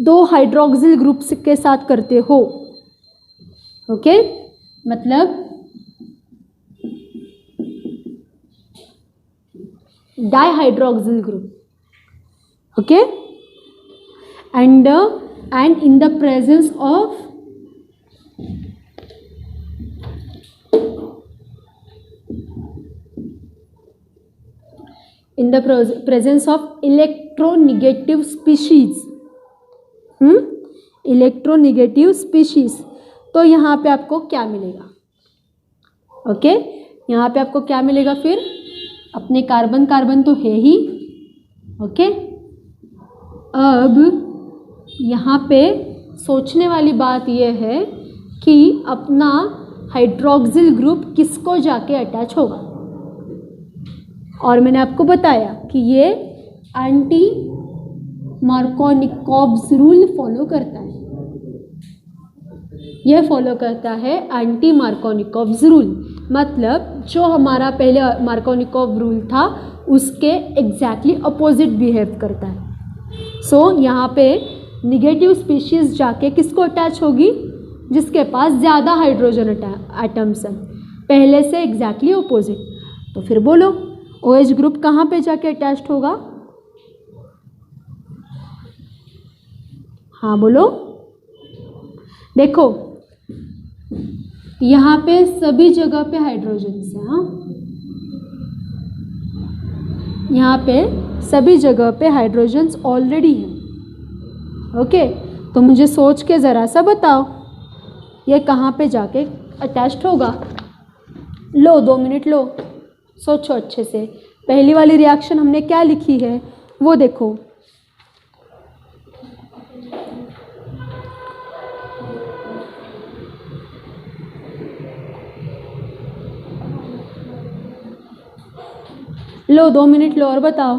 2 हाइड्रोक्सिल ग्रुप्स के साथ करते हो, ओके। मतलब dihydroxyl group, okay. And in the presence of electronegative species, electronegative species, तो यहाँ पे आपको क्या मिलेगा, ओके। यहाँ पे आपको क्या मिलेगा, फिर अपने कार्बन कार्बन तो है ही, ओके। अब यहाँ पे सोचने वाली बात यह है कि अपना हाइड्रोक्सिल ग्रुप किसको जाके अटैच होगा, और मैंने आपको बताया कि ये एंटी मार्कोनिकोव्स रूल फॉलो करता है, यह फॉलो करता है एंटी मार्कोनिकोव्स रूल, मतलब जो हमारा पहले मार्कोनिकोव रूल था उसके एग्जैक्टली अपोजिट बिहेव करता है। सो यहाँ पे निगेटिव स्पीशीज जाके किसको अटैच होगी, जिसके पास ज़्यादा हाइड्रोजन एटम्स हैं, पहले से एग्जैक्टली अपोजिट। तो फिर बोलो OH ग्रुप कहाँ पे जाके अटैच्ड होगा, हाँ बोलो। देखो यहाँ पे सभी जगह पे हाइड्रोजन्स हैं, हाँ यहाँ पे सभी जगह पे हाइड्रोजन्स ऑलरेडी हैं, ओके। तो मुझे सोच के ज़रा सा बताओ ये कहाँ पे जाके अटैच्ड होगा। लो 2 मिनट लो, सोचो अच्छे से। पहली वाली रिएक्शन हमने क्या लिखी है वो देखो, लो 2 मिनट लो और बताओ।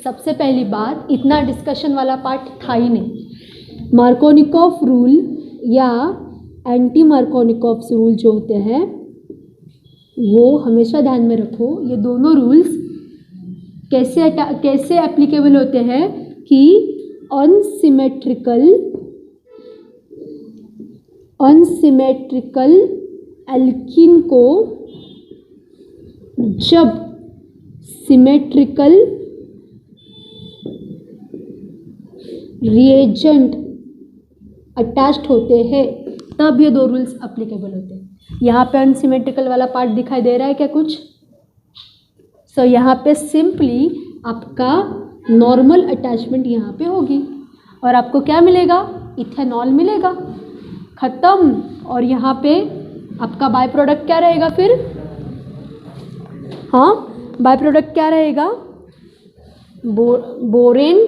सबसे पहली बात, इतना डिस्कशन वाला पार्ट था ही नहीं। मार्कोनिकोव रूल या एंटी मार्कोनिकोव्स रूल जो होते हैं वो हमेशा ध्यान में रखो। ये दोनों रूल्स कैसे एप्लीकेबल होते हैं कि अनसिमेट्रिकल एल्कीन को जब सिमेट्रिकल रिएजेंट अटैच्ड होते हैं तब ये 2 रूल्स एप्लीकेबल होते हैं। यहाँ पे अनसिमेट्रिकल वाला पार्ट दिखाई दे रहा है क्या कुछ? यहाँ पे सिंपली आपका नॉर्मल अटैचमेंट यहाँ पे होगी और आपको क्या मिलेगा? इथेनॉल मिलेगा, ख़त्म। और यहाँ पे आपका बाय प्रोडक्ट क्या रहेगा फिर? हाँ, बाय प्रोडक्ट क्या रहेगा? बोरेन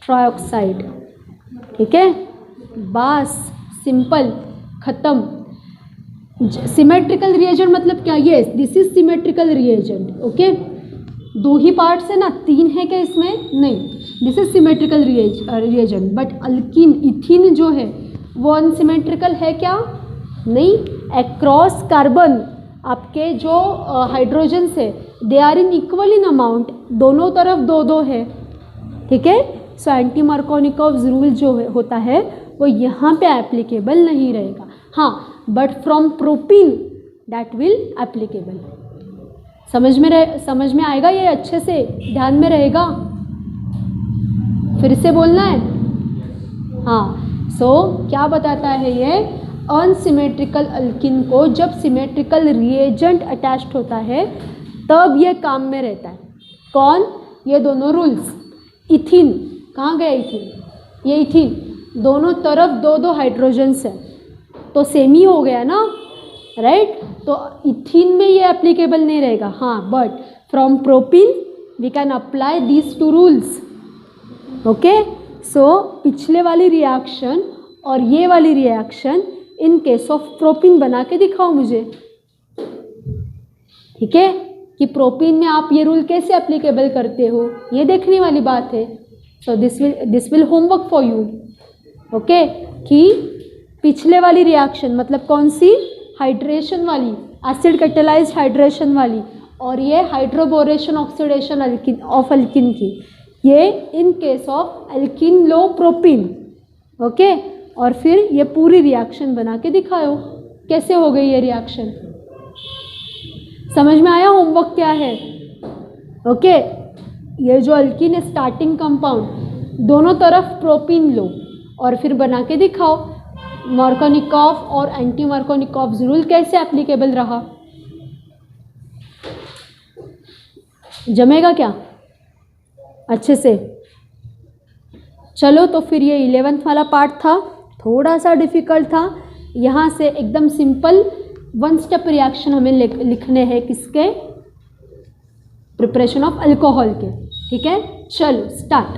ट्राइऑक्साइड, ठीक है, बस सिंपल, ख़त्म। सिमेट्रिकल रिएजेंट मतलब क्या? Yes, this is symmetrical reagent, okay. 2 he parts है ना, 3 है क्या इसमें? नहीं, this is symmetrical reagent. But alkyne, ethene जो है वो अनसिमेट्रिकल है क्या? नहीं। अक्रॉस कार्बन आपके जो हाइड्रोजन्स है they are in equal in amount, दोनों तरफ 2-2 है, ठीक है। सो एंटी मार्कोनिकोव्स रूल जो होता है वो यहाँ पे एप्लीकेबल नहीं रहेगा। हाँ, but from propene that will applicable. समझ में आएगा? ये अच्छे से ध्यान में रहेगा। फिर से बोलना है। हाँ, क्या बताता है ये? अनसिमेट्रिकल अल्कीन को जब सिमेट्रिकल रिएजेंट अटैच्ड होता है तब ये काम में रहता है। कौन? ये दोनों रूल्स। इथीन, कहाँ गया इथीन? ये इथीन, दोनों तरफ 2-2 हाइड्रोजन्स है तो सेम ही हो गया ना, राइट। तो इथीन में ये एप्लीकेबल नहीं रहेगा। हाँ, but from propene we can apply these 2 rules, okay. So पिछले वाली रिएक्शन और ये वाली reaction in case of propene बना के दिखाओ मुझे, ठीक है, कि प्रोपीन में आप ये रूल कैसे एप्लीकेबल करते हो, ये देखने वाली बात है। So this will homework for you, okay, कि पिछले वाली रिएक्शन मतलब कौन सी, हाइड्रेशन वाली, एसिड कैटालाइज्ड हाइड्रेशन वाली, और ये hydroboration oxidation alkene of alkene की, ये इन case of alkene low propene, okay. और फिर ये पूरी रिएक्शन बना के दिखाओ कैसे हो गई ये रिएक्शन। समझ में आया होमवर्क क्या है, ओके। ये जो अल्किन है स्टार्टिंग कंपाउंड, दोनों तरफ प्रोपीन लो और फिर बना के दिखाओ मार्कोनिकॉफ और एंटी मार्कोनिकॉफ रूल कैसे एप्लीकेबल रहा। जमेगा क्या अच्छे से? चलो तो फिर ये 11th वाला पार्ट था, थोड़ा सा डिफिकल्ट था। यहाँ से एकदम सिंपल 1 स्टेप रिएक्शन हमें लिखने हैं किसके, प्रिपरेशन ऑफ अल्कोहल के, ठीक है। चलो स्टार्ट,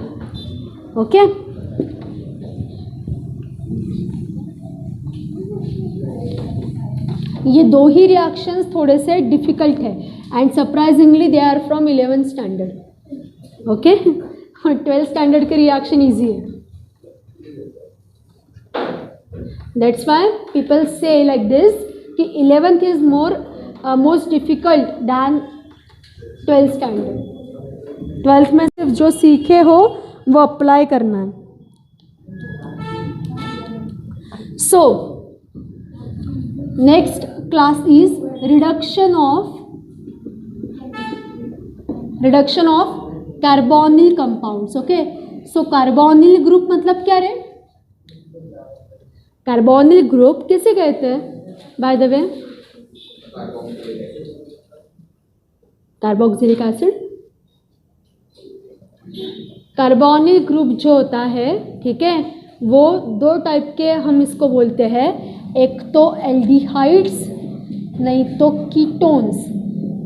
ओके। ये दो ही रिएक्शंस थोड़े से डिफिकल्ट है and surprisingly they are from 11th standard, okay. 12th standard के रिएक्शन इजी है, that's why people say like this कि 11th is most difficult than 12th standard. 12th में सिर्फ जो सीखे हो वो अप्लाई करना है। So next class is reduction of carbonyl compounds, okay. So carbonyl group मतलब क्या रे? कार्बोनिल ग्रुप किसे कहते हैं by the way? Carboxylic acid. Carbonyl group जो होता है, ठीक है, वो दो टाइप के हम इसको बोलते हैं, एक तो एल्डिहाइड्स नहीं तो कीटोन्स।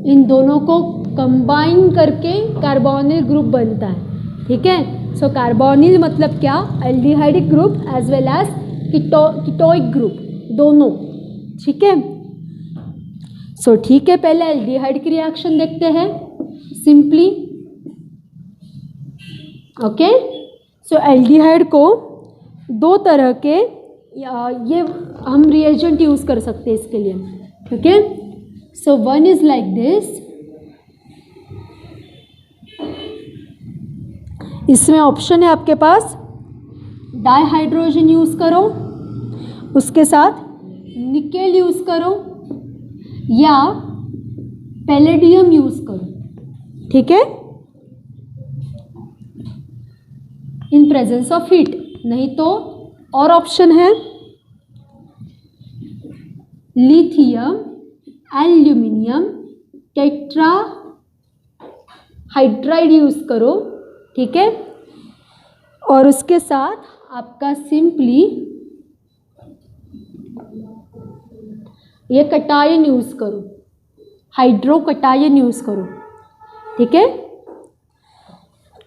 इन दोनों को कंबाइन करके कार्बोनिल ग्रुप बनता है, ठीक है। सो कार्बोनिल मतलब क्या? Aldehydic group as well as ketoic group, दोनों, ठीक है। सो ठीक है, पहले एल्डिहाइड की रिएक्शन देखते हैं सिंपली, ओके। सो एल्डिहाइड को दो तरह के ये हम रिएजेंट यूज कर सकते हैं इसके लिए, ठीक है। So one is like this, इसमें ऑप्शन है आपके पास, डाइहाइड्रोजन यूज करो, उसके साथ निकेल यूज करो या पैलेडियम यूज करो, ठीक है, इन प्रेजेंस ऑफ हीट। नहीं तो और ऑप्शन है lithium aluminium tetra hydride use करो, ठीक है। और उसके साथ आपका सिंपली ये कटायन यूज करो, हाइड्रो कटायन यूज करो, ठीक है।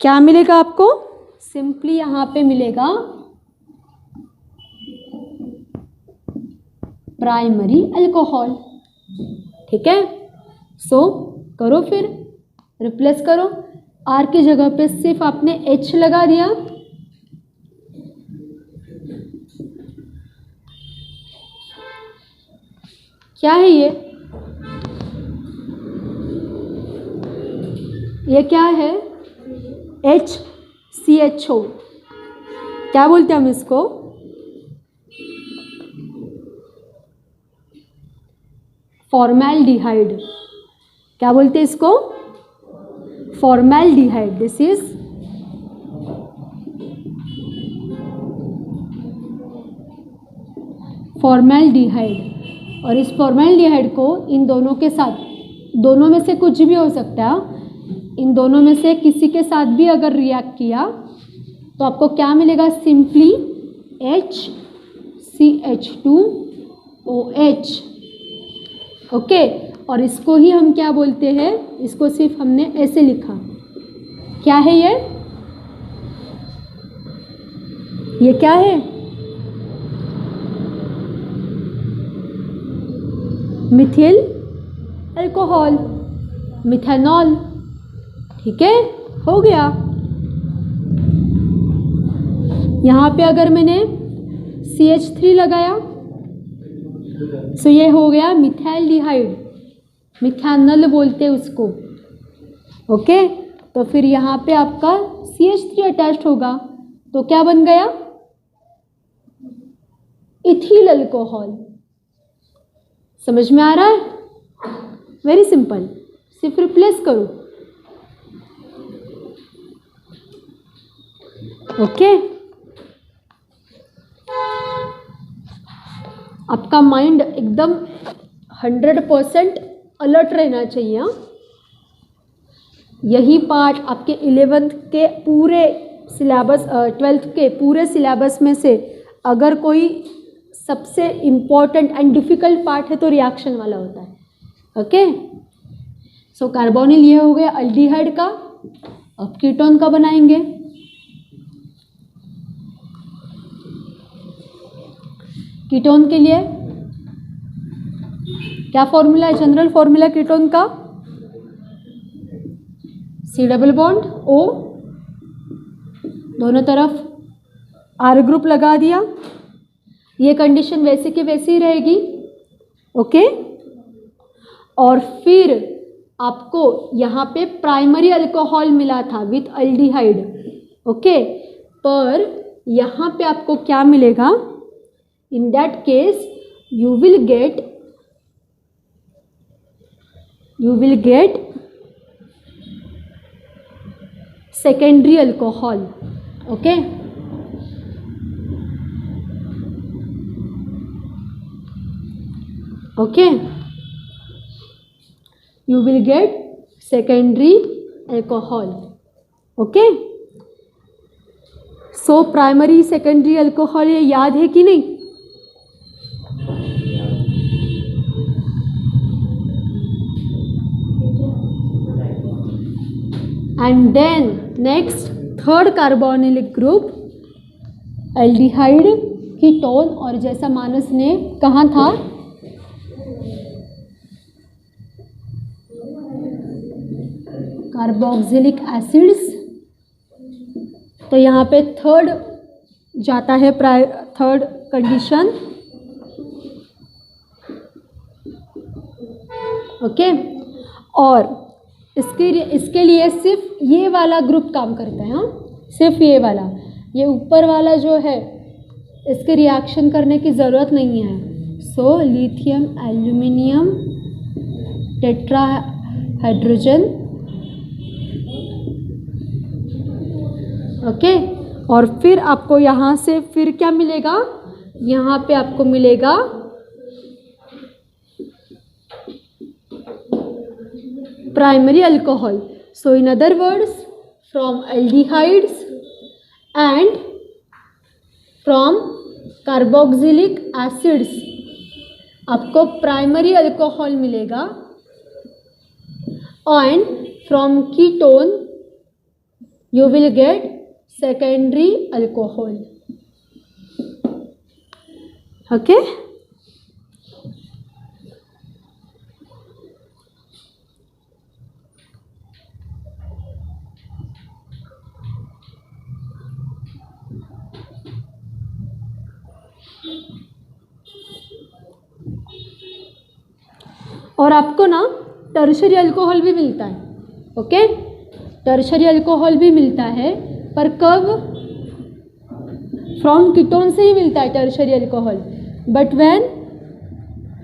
क्या मिलेगा आपको? सिंपली यहाँ पे मिलेगा प्राइमरी अल्कोहल, ठीक है। सो करो, फिर रिप्लेस करो, आर की जगह पे सिर्फ आपने एच लगा दिया, क्या है ये क्या है? HCHO, क्या बोलते हैं हम इसको? फॉर्मेल्डिहाइड। क्या बोलते हैं इसको? फॉर्मेल्डिहाइड। This is formaldehyde. और इस फॉर्मेल्डिहाइड को इन दोनों के साथ, दोनों में से कुछ भी हो सकता है, इन दोनों में से किसी के साथ भी अगर रिएक्ट किया तो आपको क्या मिलेगा? Simply HCH2OH, okay. और इसको ही हम क्या बोलते हैं? इसको सिर्फ हमने ऐसे लिखा, क्या है ये? ये क्या है? Mithil alcohol, methanol. ठीक है, हो गया। यहाँ पे अगर मैंने CH3 लगाया तो ये हो गया मिथाइलडिहाइड, मिथेनॉल बोलते हैं उसको। ओके, तो फिर यहाँ पे आपका CH3 अटैच्ड होगा तो क्या बन गया? Ethyl alcohol. समझ में आ रहा है? वेरी सिंपल, सिर्फ रिप्लेस करो। ओके, आपका माइंड एकदम 100% अलर्ट रहना चाहिए। हाँ, यही पार्ट आपके 11th के पूरे सिलेबस, 12th के पूरे सिलेबस में से अगर कोई सबसे इम्पॉर्टेंट एंड डिफ़िकल्ट पार्ट है तो रिएक्शन वाला होता है। ओके, सो कार्बोनिल ये हो गया अल्डिहाइड का। अब कीटोन का बनाएंगे। कीटोन के लिए क्या फॉर्मूला है? जनरल फॉर्मूला कीटोन का C डबल बॉन्ड O, दोनों तरफ R ग्रुप लगा दिया। ये कंडीशन वैसे की वैसी ही रहेगी। ओके, और फिर आपको यहाँ पे प्राइमरी अल्कोहल मिला था विथ अल्डिहाइड। ओके, पर यहाँ पे आपको क्या मिलेगा? In that case you will get secondary alcohol. Okay, you will get secondary alcohol. Okay, so primary secondary alcohol ये याद है कि नहीं? And then next third carbonylic group aldehyde, ketone, और जैसा मानस ने कहा था कार्बोक्सिलिक एसिड्स, तो यहाँ पे थर्ड जाता है, थर्ड कंडीशन। ओके, और इसके लिए सिर्फ ये वाला ग्रुप काम करता है। हाँ, सिर्फ ये वाला, ये ऊपर वाला जो है इसके रिएक्शन करने की ज़रूरत नहीं है। So lithium aluminium tetrahydrogen. Okay, और फिर आपको यहाँ से फिर क्या मिलेगा? यहाँ पे आपको मिलेगा primary alcohol. So in other words, from aldehydes and from carboxylic acids आपको primary alcohol मिलेगा, and from ketone you will get secondary alcohol. Okay, और आपको ना टर्शरी अल्कोहल भी मिलता है। ओके, टर्शरी अल्कोहल भी मिलता है, पर कब? फ्रॉम कीटोन से ही मिलता है टर्शरी अल्कोहल, बट व्हेन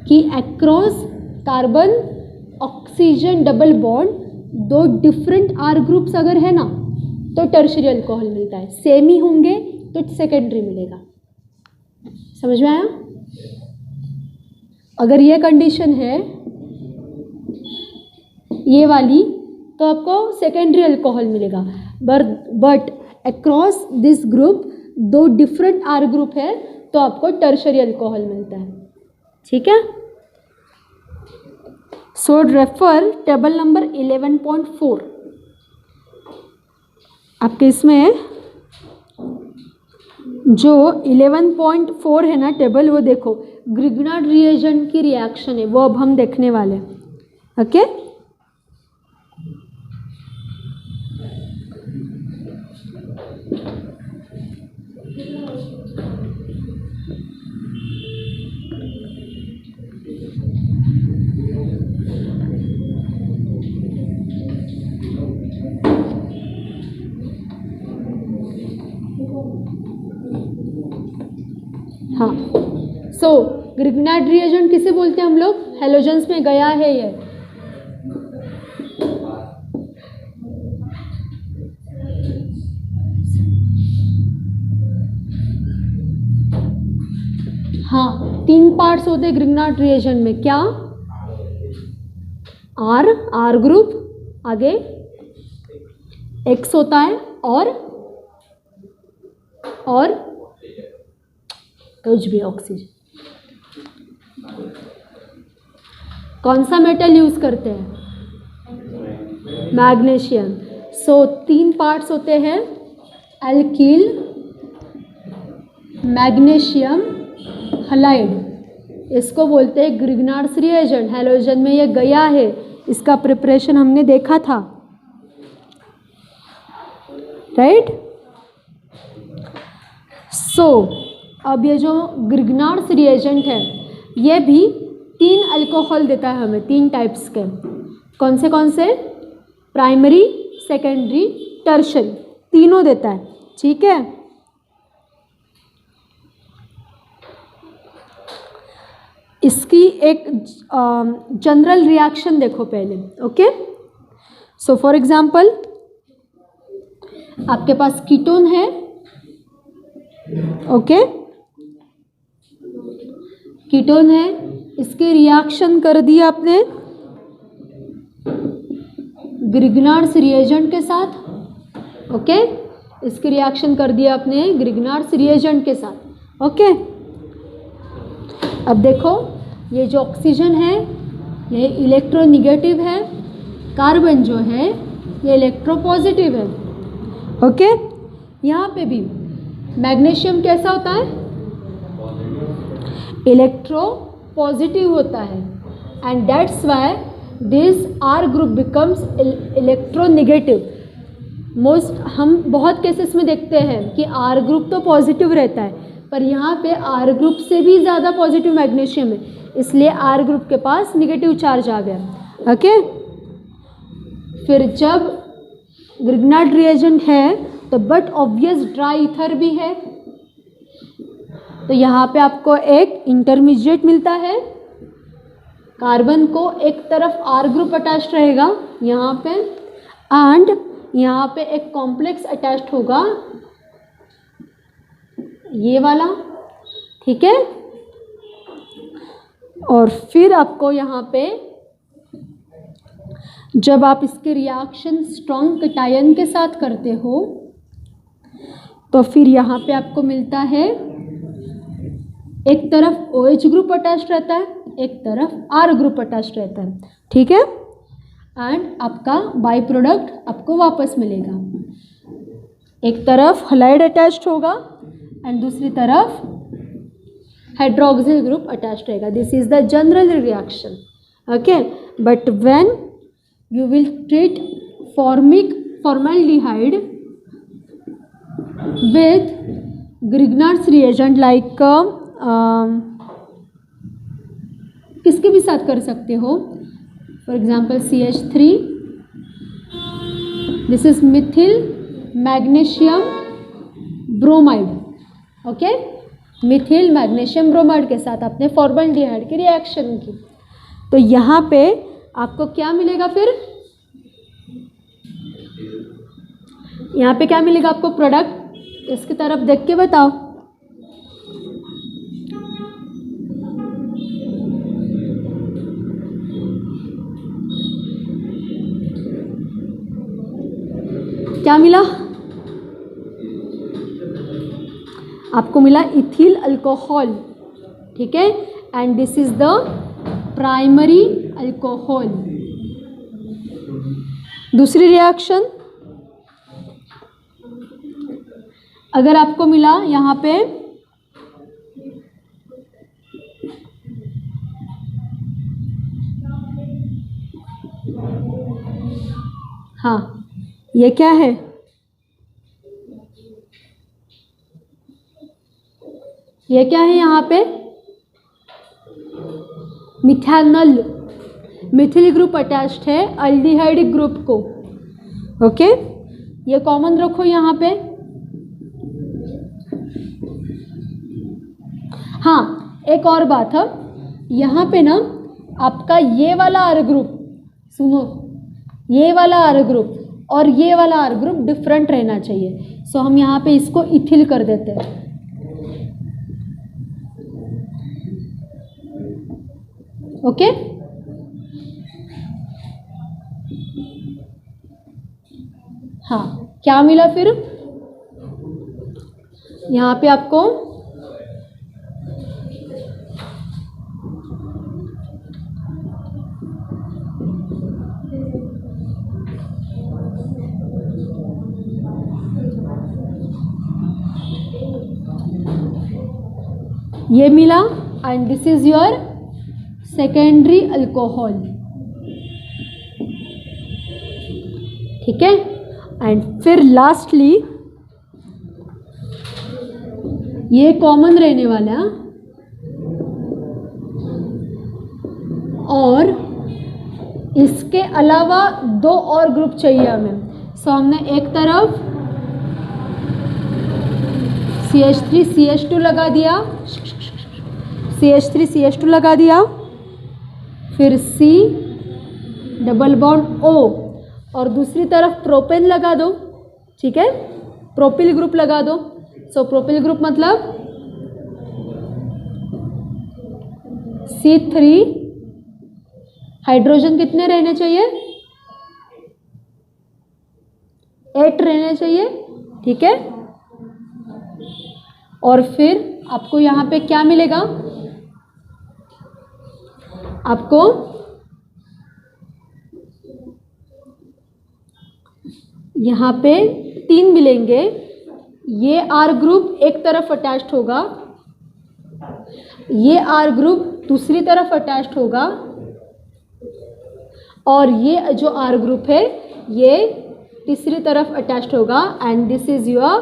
कि across carbon oxygen double bond दो डिफरेंट R ग्रुप्स अगर है ना तो टर्शरी अल्कोहल मिलता है। सेम ही होंगे तो सेकेंडरी मिलेगा। समझ में आया? अगर ये कंडीशन है ये वाली तो आपको सेकेंडरी अल्कोहल मिलेगा, बट अक्रॉस दिस ग्रुप दो डिफरेंट R ग्रुप है तो आपको टर्शरी अल्कोहल मिलता है। ठीक है, सो रेफर टेबल नंबर 11.4। आपके इसमें जो 11.4 है ना टेबल, वो देखो ग्रिग्नार्ड रिएजेंट की रिएक्शन है, वो अब हम देखने वाले हैं। ओके, हाँ। सो ग्रिग्नार्ड रिएजेंट किसे बोलते हैं हम लोग? हेलोजेंस में गया है ये। हाँ, 3 पार्ट्स होते हैं ग्रिग्नार्ड रिएजेंट में। क्या? आर ग्रुप, आगे एक्स होता है, और कुछ भी ऑक्सीजन। कौन सा मेटल यूज करते हैं? मैग्नीशियम। सो 3 पार्ट्स होते हैं, एल्किल, मैग्नीशियम हलाइड। इसको बोलते हैं ग्रिग्नार्ड्स रिएजेंट। हैलोजन में ये गया है, इसका प्रिपरेशन हमने देखा था, राइट? सो अब ये जो ग्रिग्नार्ड्स रिएजेंट है, ये भी 3 अल्कोहल देता है हमें, 3 टाइप्स के। कौन से? प्राइमरी, सेकेंडरी, टर्शरी, तीनों देता है, ठीक है? इसकी एक जनरल रिएक्शन देखो पहले। ओके, सो फॉर एग्जांपल आपके पास कीटोन है, ओके, कीटोन है, इसके रिएक्शन कर दिया आपने ग्रिग्नार्ड्स रिएजेंट के साथ। ओके, इसकी रिएक्शन कर दिया आपने ग्रिग्नार्ड्स रिएजेंट के साथ। ओके, अब देखो ये जो ऑक्सीजन है ये इलेक्ट्रोनेगेटिव है, कार्बन जो है ये इलेक्ट्रोपॉजिटिव है। ओके, यहाँ पे भी मैग्नीशियम कैसा होता है? इलेक्ट्रोपॉजिटिव होता है, and that's why this R group becomes electronegative. हम बहुत केसेस में देखते हैं कि आर ग्रुप तो पॉजिटिव रहता है, पर यहाँ पे आर ग्रुप से भी ज़्यादा पॉजिटिव मैग्नीशियम है, इसलिए आर ग्रुप के पास निगेटिव चार्ज आ गया। ओके, फिर जब ग्रिग्नार्ड रिएजेंट है तो बट ऑब्वियस ड्राई ईथर भी है, तो यहाँ पे आपको एक इंटरमीडिएट मिलता है। कार्बन को एक तरफ आर ग्रुप अटैच रहेगा यहाँ पे, एंड यहाँ पे एक कॉम्प्लेक्स अटैच्ड होगा, ये वाला, ठीक है? और फिर आपको यहाँ पे जब आप इसके रिएक्शन स्ट्रॉन्ग कैटायन के साथ करते हो तो फिर यहाँ पे आपको मिलता है, एक तरफ OH ग्रुप अटैच रहता है, एक तरफ R ग्रुप अटैच रहता है, ठीक है? एंड आपका बाई प्रोडक्ट आपको वापस मिलेगा। एक तरफ हलाइड अटैच्ड होगा एंड दूसरी तरफ हाइड्रोक्सिल ग्रुप अटैच्ड रहेगा। This is the general reaction. Okay, but when you will treat formaldehyde with Grignard's reagent like किसके भी साथ कर सकते हो, for example CH3, this is Mithil magnesium bromide. Okay, Mithil magnesium bromide के साथ आपने फॉर्मल्डिहाइड की रिएक्शन की, तो यहाँ पे आपको क्या मिलेगा? फिर यहाँ पे क्या मिलेगा आपको प्रोडक्ट? इसकी तरफ देख के बताओ। क्या मिला आपको? मिला इथिल अल्कोहल, ठीक है? And this is the primary alcohol. दूसरी रिएक्शन, अगर आपको मिला यहाँ पे हाँ, ये क्या है? ये क्या है यहाँ पे? मिथानल, मिथिल ग्रुप अटैच्ड है अल्डिहाइड ग्रुप को। ओके, ये कॉमन रखो यहाँ पे। हाँ, एक और बात है, यहाँ पे ना आपका ये वाला आर ग्रुप, सुनो, ये वाला आर ग्रुप और ये वाला आर ग्रुप डिफरेंट रहना चाहिए। सो हम यहाँ पे इसको इथिल कर देते हैं। ओके, हाँ, क्या मिला फिर यहाँ पे आपको? ये मिला and this is your secondary alcohol. ठीक है, एंड फिर लास्टली ये कॉमन रहने वाला है और इसके अलावा दो और ग्रुप चाहिए हमें। सो हमने एक तरफ CH3 CH2 लगा दिया, CH3 CH2 लगा दिया, फिर C डबल बॉन्ड O और दूसरी तरफ प्रोपेन लगा दो। ठीक है, प्रोपिल ग्रुप लगा दो। सो प्रोपिल ग्रुप मतलब C3, हाइड्रोजन कितने रहने चाहिए? 8 रहने चाहिए। ठीक है, और फिर आपको यहाँ पे क्या मिलेगा? आपको यहाँ पे 3 मिलेंगे। ये आर ग्रुप एक तरफ अटैच्ड होगा, ये आर ग्रुप दूसरी तरफ अटैच्ड होगा और ये जो आर ग्रुप है ये तीसरी तरफ अटैच्ड होगा and this is your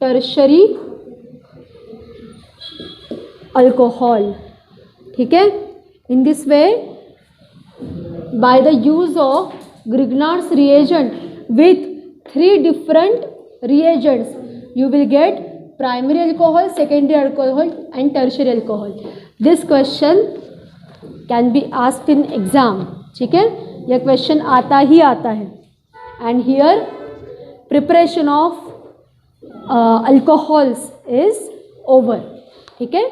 tertiary alcohol. ठीक है, in this way by the use of Grignard's reagent with 3 different reagents you will get primary alcohol, secondary alcohol and tertiary alcohol. This question can be asked in exam. ठीक है, यह question आता ही आता है and here preparation of alcohols is over. ठीक है.